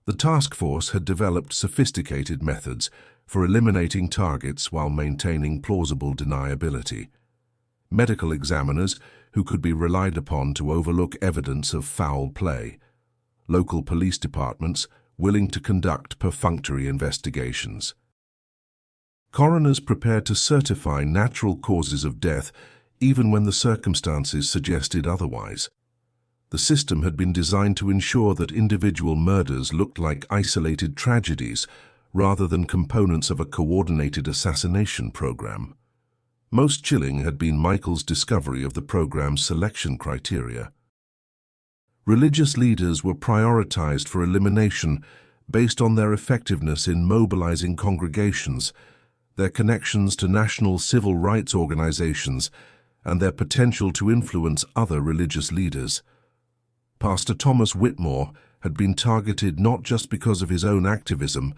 The task force had developed sophisticated methods for eliminating targets while maintaining plausible deniability. Medical examiners who could be relied upon to overlook evidence of foul play. Local police departments willing to conduct perfunctory investigations. Coroners prepared to certify natural causes of death even when the circumstances suggested otherwise. The system had been designed to ensure that individual murders looked like isolated tragedies rather than components of a coordinated assassination program. Most chilling had been Michael's discovery of the program's selection criteria. Religious leaders were prioritized for elimination based on their effectiveness in mobilizing congregations, their connections to national civil rights organizations, and their potential to influence other religious leaders. Pastor Thomas Whitmore had been targeted not just because of his own activism,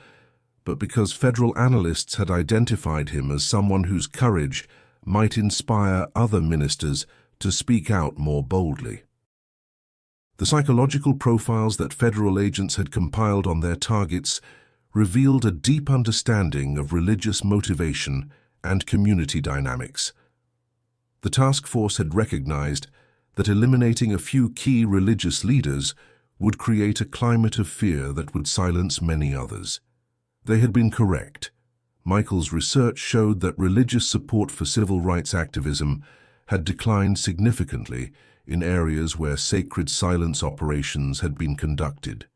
but because federal analysts had identified him as someone whose courage might inspire other ministers to speak out more boldly. The psychological profiles that federal agents had compiled on their targets revealed a deep understanding of religious motivation and community dynamics. The task force had recognized that eliminating a few key religious leaders would create a climate of fear that would silence many others. They had been correct. Michael's research showed that religious support for civil rights activism had declined significantly in areas where sacred silence operations had been conducted.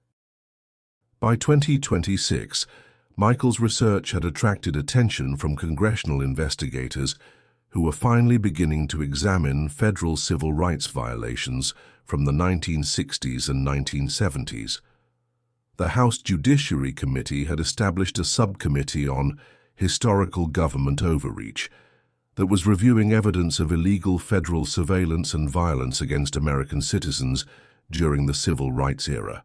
By 2026, Michael's research had attracted attention from congressional investigators who were finally beginning to examine federal civil rights violations from the 1960s and 1970s. The House Judiciary Committee had established a subcommittee on historical government overreach that was reviewing evidence of illegal federal surveillance and violence against American citizens during the civil rights era.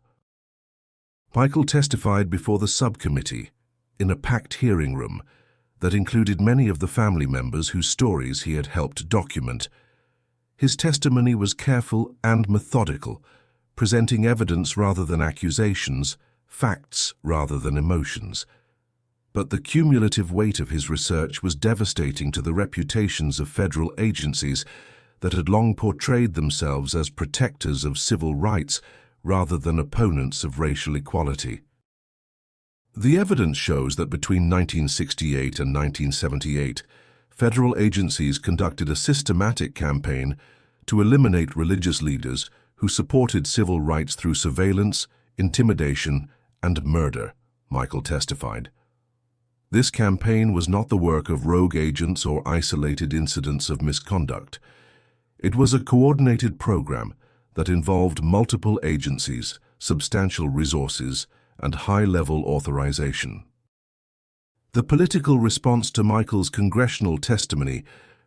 Michael testified before the subcommittee in a packed hearing room that included many of the family members whose stories he had helped document. His testimony was careful and methodical, presenting evidence rather than accusations, facts rather than emotions. But the cumulative weight of his research was devastating to the reputations of federal agencies that had long portrayed themselves as protectors of civil rights rather than opponents of racial equality. The evidence shows that between 1968 and 1978, federal agencies conducted a systematic campaign to eliminate religious leaders who supported civil rights through surveillance, intimidation, and murder, Michael testified. This campaign was not the work of rogue agents or isolated incidents of misconduct. It was a coordinated program that involved multiple agencies, substantial resources, and high-level authorization. The political response to Michael's congressional testimony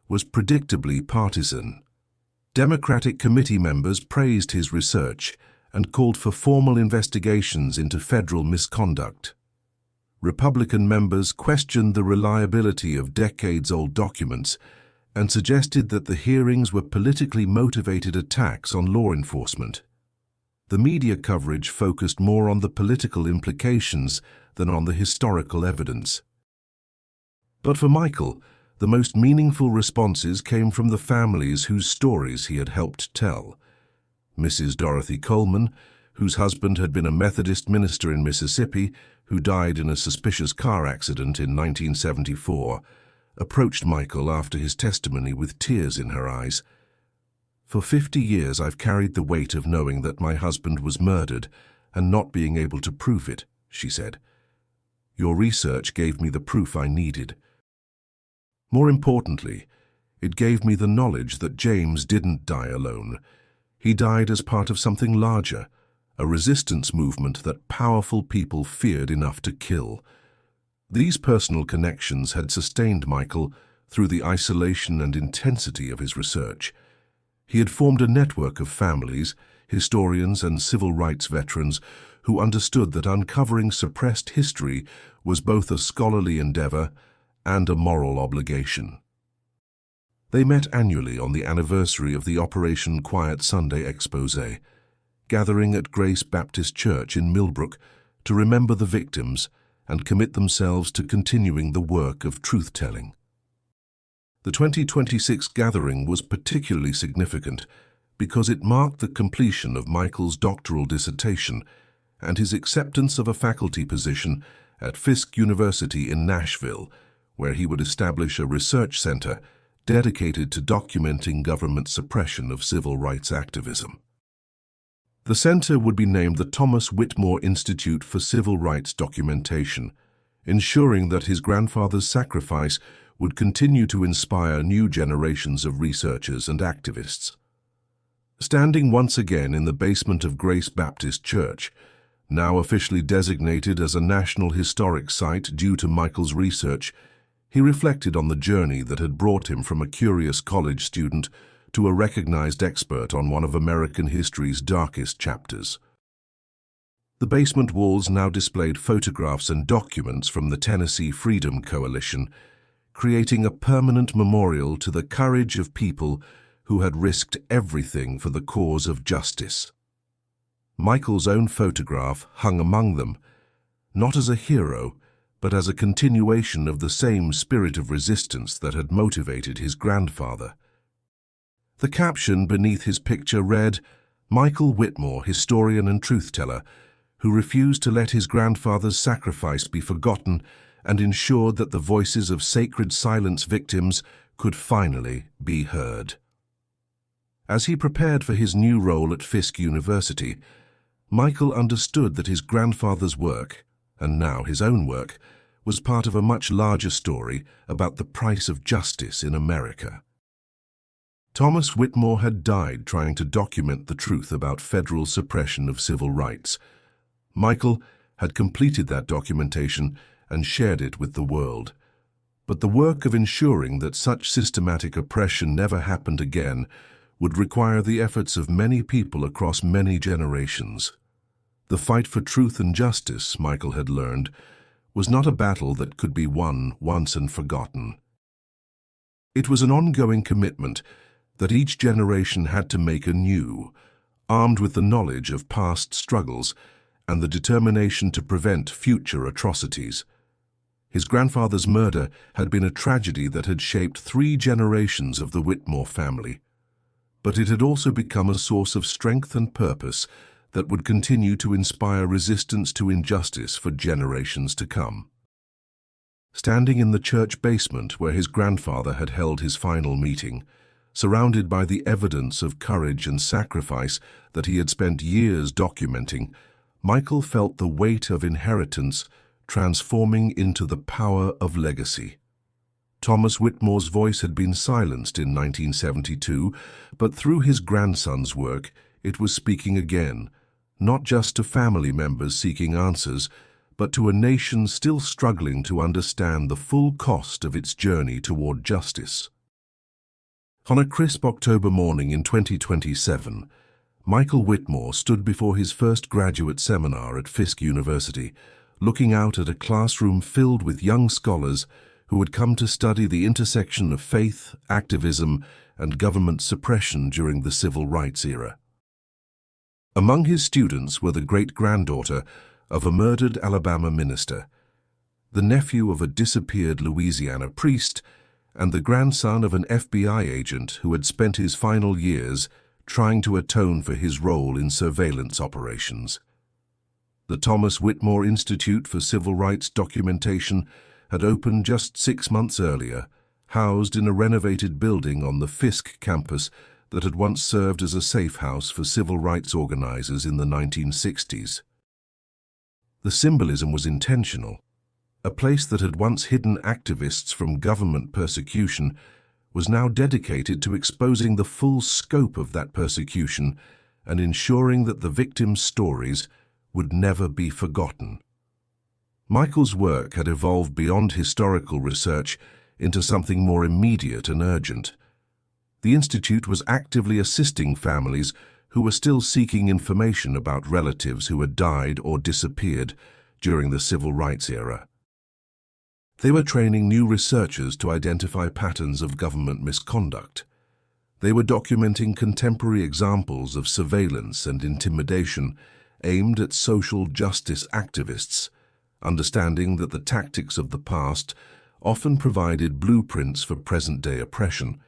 was predictably partisan. Democratic committee members praised his research and called for formal investigations into federal misconduct. Republican members questioned the reliability of decades-old documents and suggested that the hearings were politically motivated attacks on law enforcement. The media coverage focused more on the political implications than on the historical evidence. But for Michael, the most meaningful responses came from the families whose stories he had helped tell. Mrs. Dorothy Coleman, whose husband had been a Methodist minister in Mississippi who died in a suspicious car accident in 1974, approached Michael after his testimony with tears in her eyes. "For 50 years I've carried the weight of knowing that my husband was murdered and not being able to prove it," she said. "Your research gave me the proof I needed. More importantly, it gave me the knowledge that James didn't die alone. He died as part of something larger, a resistance movement that powerful people feared enough to kill." These personal connections had sustained Michael through the isolation and intensity of his research. He had formed a network of families, historians, and civil rights veterans who understood that uncovering suppressed history was both a scholarly endeavor and a moral obligation. They met annually on the anniversary of the Operation Quiet Sunday expose, gathering at Grace Baptist Church in Millbrook to remember the victims and commit themselves to continuing the work of truth-telling. The 2026 gathering was particularly significant because it marked the completion of Michael's doctoral dissertation and his acceptance of a faculty position at Fisk University in Nashville, where he would establish a research center dedicated to documenting government suppression of civil rights activism. The center would be named the Thomas Whitmore Institute for Civil Rights Documentation, ensuring that his grandfather's sacrifice would continue to inspire new generations of researchers and activists. Standing once again in the basement of Grace Baptist Church, now officially designated as a National Historic Site due to Michael's research, he reflected on the journey that had brought him from a curious college student to a recognized expert on one of American history's darkest chapters. The basement walls now displayed photographs and documents from the Tennessee Freedom Coalition, creating a permanent memorial to the courage of people who had risked everything for the cause of justice. Michael's own photograph hung among them, not as a hero, but as a continuation of the same spirit of resistance that had motivated his grandfather. The caption beneath his picture read, "Michael Whitmore, historian and truth-teller, who refused to let his grandfather's sacrifice be forgotten and ensured that the voices of sacred silence victims could finally be heard." As he prepared for his new role at Fisk University, Michael understood that his grandfather's work, and now his own work, was part of a much larger story about the price of justice in America. Thomas Whitmore had died trying to document the truth about federal suppression of civil rights. Michael had completed that documentation and shared it with the world. But the work of ensuring that such systematic oppression never happened again would require the efforts of many people across many generations. The fight for truth and justice, Michael had learned, was not a battle that could be won once and forgotten. It was an ongoing commitment that each generation had to make anew, armed with the knowledge of past struggles and the determination to prevent future atrocities. His grandfather's murder had been a tragedy that had shaped 3 generations of the Whitmore family, but it had also become a source of strength and purpose that would continue to inspire resistance to injustice for generations to come. Standing in the church basement where his grandfather had held his final meeting, surrounded by the evidence of courage and sacrifice that he had spent years documenting, Michael felt the weight of inheritance transforming into the power of legacy. Thomas Whitmore's voice had been silenced in 1972, but through his grandson's work, it was speaking again, not just to family members seeking answers, but to a nation still struggling to understand the full cost of its journey toward justice. On a crisp October morning in 2027, Michael Whitmore stood before his first graduate seminar at Fisk University, looking out at a classroom filled with young scholars who had come to study the intersection of faith, activism, and government suppression during the civil rights era. Among his students were the great-granddaughter of a murdered Alabama minister, the nephew of a disappeared Louisiana priest, and the grandson of an FBI agent who had spent his final years trying to atone for his role in surveillance operations. The Thomas Whitmore Institute for Civil Rights Documentation had opened just 6 months earlier, housed in a renovated building on the Fisk campus that had once served as a safe house for civil rights organizers in the 1960s. The symbolism was intentional. A place that had once hidden activists from government persecution was now dedicated to exposing the full scope of that persecution and ensuring that the victims' stories would never be forgotten. Michael's work had evolved beyond historical research into something more immediate and urgent. The Institute was actively assisting families who were still seeking information about relatives who had died or disappeared during the civil rights era. They were training new researchers to identify patterns of government misconduct. They were documenting contemporary examples of surveillance and intimidation aimed at social justice activists, understanding that the tactics of the past often provided blueprints for present-day oppression.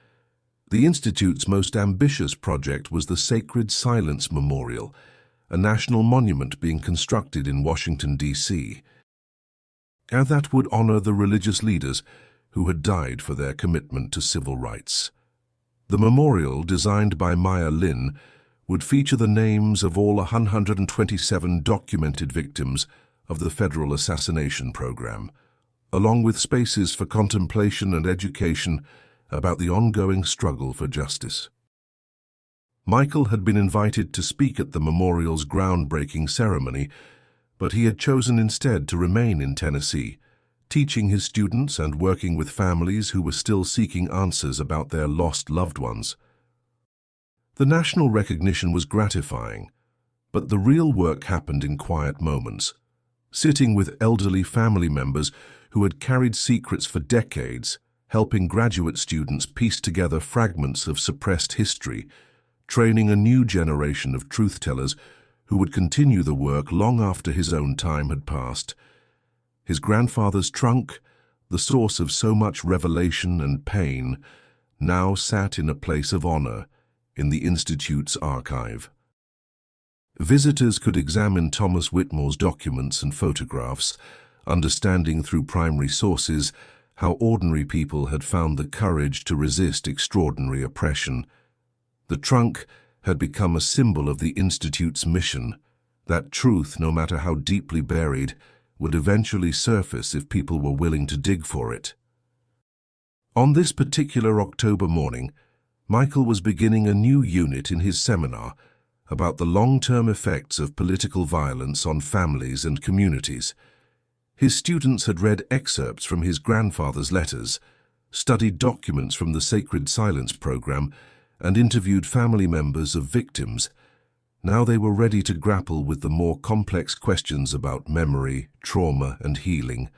The Institute's most ambitious project was the Sacred Silence Memorial, a national monument being constructed in Washington, D.C., and that would honor the religious leaders who had died for their commitment to civil rights. The memorial, designed by Maya Lin, would feature the names of all 127 documented victims of the federal assassination program, along with spaces for contemplation and education about the ongoing struggle for justice. Michael had been invited to speak at the memorial's groundbreaking ceremony, but he had chosen instead to remain in Tennessee, teaching his students and working with families who were still seeking answers about their lost loved ones. The national recognition was gratifying, but the real work happened in quiet moments, sitting with elderly family members who had carried secrets for decades, helping graduate students piece together fragments of suppressed history, training a new generation of truth-tellers who would continue the work long after his own time had passed. His grandfather's trunk, the source of so much revelation and pain, now sat in a place of honor in the Institute's archive. Visitors could examine Thomas Whitmore's documents and photographs, understanding through primary sources how ordinary people had found the courage to resist extraordinary oppression. The trunk had become a symbol of the Institute's mission, that truth, no matter how deeply buried, would eventually surface if people were willing to dig for it. On this particular October morning, Michael was beginning a new unit in his seminar about the long-term effects of political violence on families and communities. His students had read excerpts from his grandfather's letters, studied documents from the Sacred Silence program, and interviewed family members of victims. Now they were ready to grapple with the more complex questions about memory, trauma, and healing.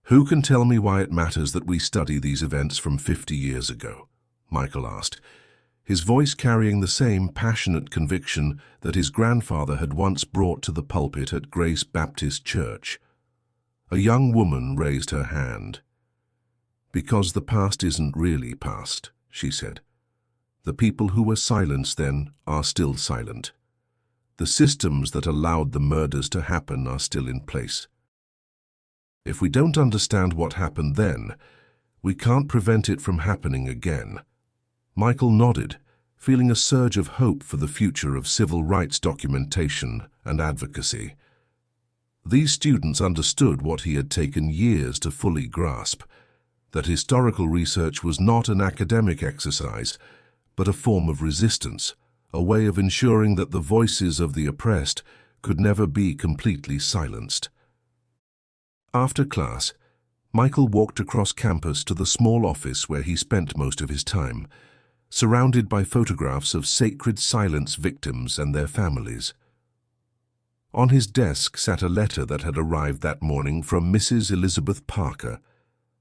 "Who can tell me why it matters that we study these events from 50 years ago?" Michael asked, his voice carrying the same passionate conviction that his grandfather had once brought to the pulpit at Grace Baptist Church. A young woman raised her hand. "Because the past isn't really past," she said. "The people who were silenced then are still silent. The systems that allowed the murders to happen are still in place. If we don't understand what happened then, we can't prevent it from happening again." Michael nodded, feeling a surge of hope for the future of civil rights documentation and advocacy. These students understood what he had taken years to fully grasp, that historical research was not an academic exercise, but a form of resistance, a way of ensuring that the voices of the oppressed could never be completely silenced. After class, Michael walked across campus to the small office where he spent most of his time, surrounded by photographs of Sacred Silence victims and their families. On his desk sat a letter that had arrived that morning from Mrs. Elizabeth Parker,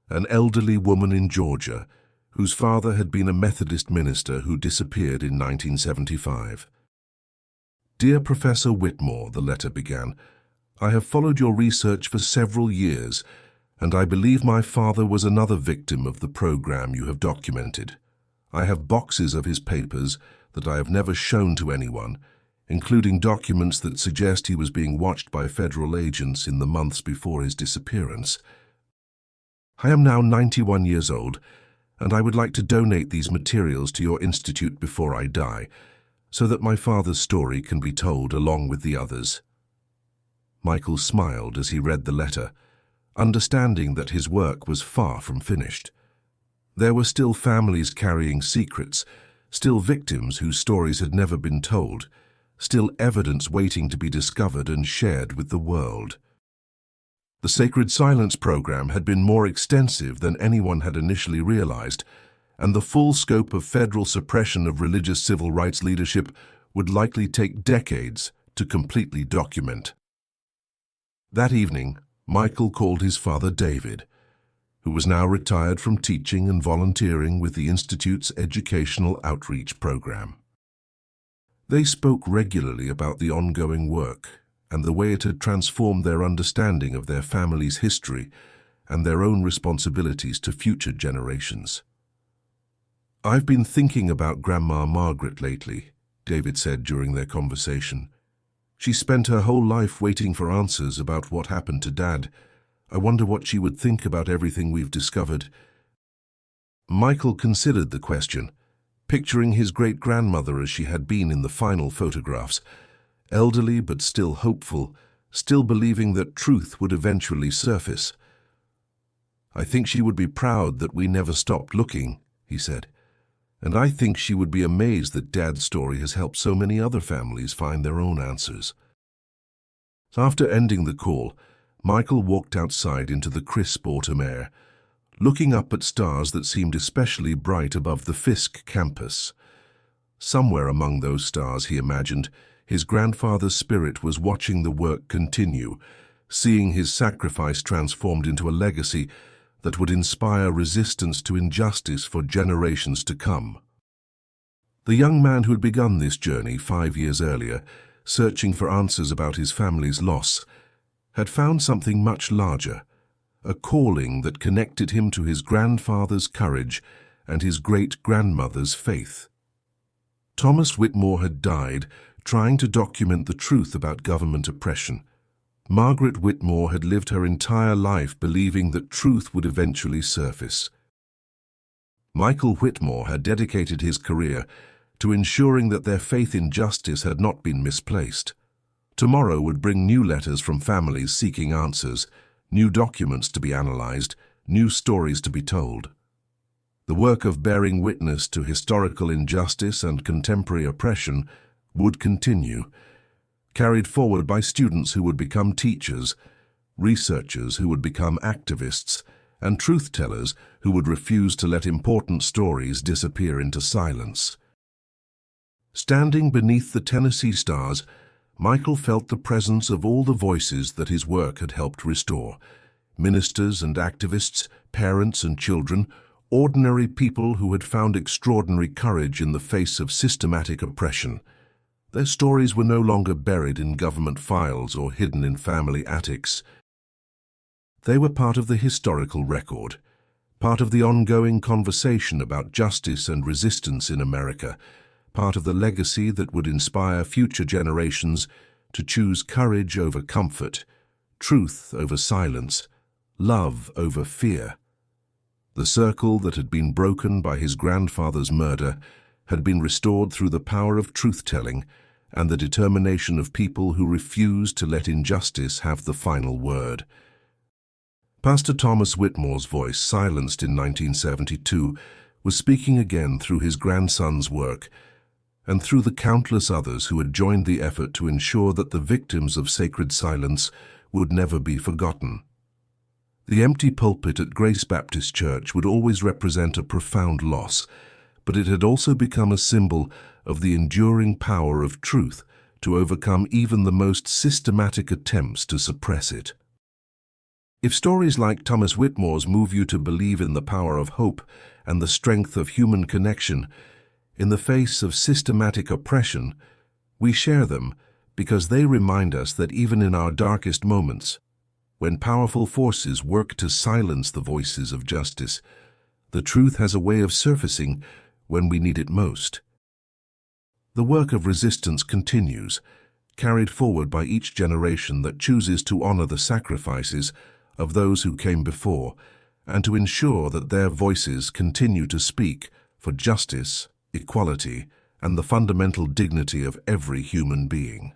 an elderly woman in Georgia, whose father had been a Methodist minister who disappeared in 1975. "Dear Professor Whitmore," the letter began, "I have followed your research for several years, and I believe my father was another victim of the program you have documented. I have boxes of his papers that I have never shown to anyone, including documents that suggest he was being watched by federal agents in the months before his disappearance. I am now 91 years old, and I would like to donate these materials to your institute before I die, so that my father's story can be told along with the others." Michael smiled as he read the letter, understanding that his work was far from finished. There were still families carrying secrets, still victims whose stories had never been told, still evidence waiting to be discovered and shared with the world. The Sacred Silence program had been more extensive than anyone had initially realized, and the full scope of federal suppression of religious civil rights leadership would likely take decades to completely document. That evening, Michael called his father David, who was now retired from teaching and volunteering with the Institute's educational outreach program. They spoke regularly about the ongoing work and the way it had transformed their understanding of their family's history and their own responsibilities to future generations. "I've been thinking about Grandma Margaret lately," David said during their conversation. "She spent her whole life waiting for answers about what happened to Dad. I wonder what she would think about everything we've discovered." Michael considered the question, picturing his great-grandmother as she had been in the final photographs, elderly but still hopeful, still believing that truth would eventually surface. "I think she would be proud that we never stopped looking," he said. "And I think she would be amazed that Dad's story has helped so many other families find their own answers." After ending the call, Michael walked outside into the crisp autumn air, looking up at stars that seemed especially bright above the Fisk campus. Somewhere among those stars, he imagined, his grandfather's spirit was watching the work continue, seeing his sacrifice transformed into a legacy that would inspire resistance to injustice for generations to come. The young man who had begun this journey 5 years earlier, searching for answers about his family's loss, had found something much larger, a calling that connected him to his grandfather's courage and his great-grandmother's faith. Thomas Whitmore had died trying to document the truth about government oppression. Margaret Whitmore had lived her entire life believing that truth would eventually surface. Michael Whitmore had dedicated his career to ensuring that their faith in justice had not been misplaced. Tomorrow would bring new letters from families seeking answers, new documents to be analyzed, new stories to be told. The work of bearing witness to historical injustice and contemporary oppression would continue, carried forward by students who would become teachers, researchers who would become activists, and truth-tellers who would refuse to let important stories disappear into silence. Standing beneath the Tennessee stars, Michael felt the presence of all the voices that his work had helped restore. Ministers and activists, parents and children, ordinary people who had found extraordinary courage in the face of systematic oppression. Their stories were no longer buried in government files or hidden in family attics. They were part of the historical record, part of the ongoing conversation about justice and resistance in America, part of the legacy that would inspire future generations to choose courage over comfort, truth over silence, love over fear. The circle that had been broken by his grandfather's murder had been restored through the power of truth-telling and the determination of people who refused to let injustice have the final word. Pastor Thomas Whitmore's voice, silenced in 1972, was speaking again through his grandson's work and through the countless others who had joined the effort to ensure that the victims of sacred silence would never be forgotten. The empty pulpit at Grace Baptist Church would always represent a profound loss, but it had also become a symbol of the enduring power of truth to overcome even the most systematic attempts to suppress it. If stories like Thomas Whitmore's move you to believe in the power of hope and the strength of human connection in the face of systematic oppression, we share them because they remind us that even in our darkest moments, when powerful forces work to silence the voices of justice, the truth has a way of surfacing when we need it most. The work of resistance continues, carried forward by each generation that chooses to honor the sacrifices of those who came before and to ensure that their voices continue to speak for justice, equality, and the fundamental dignity of every human being.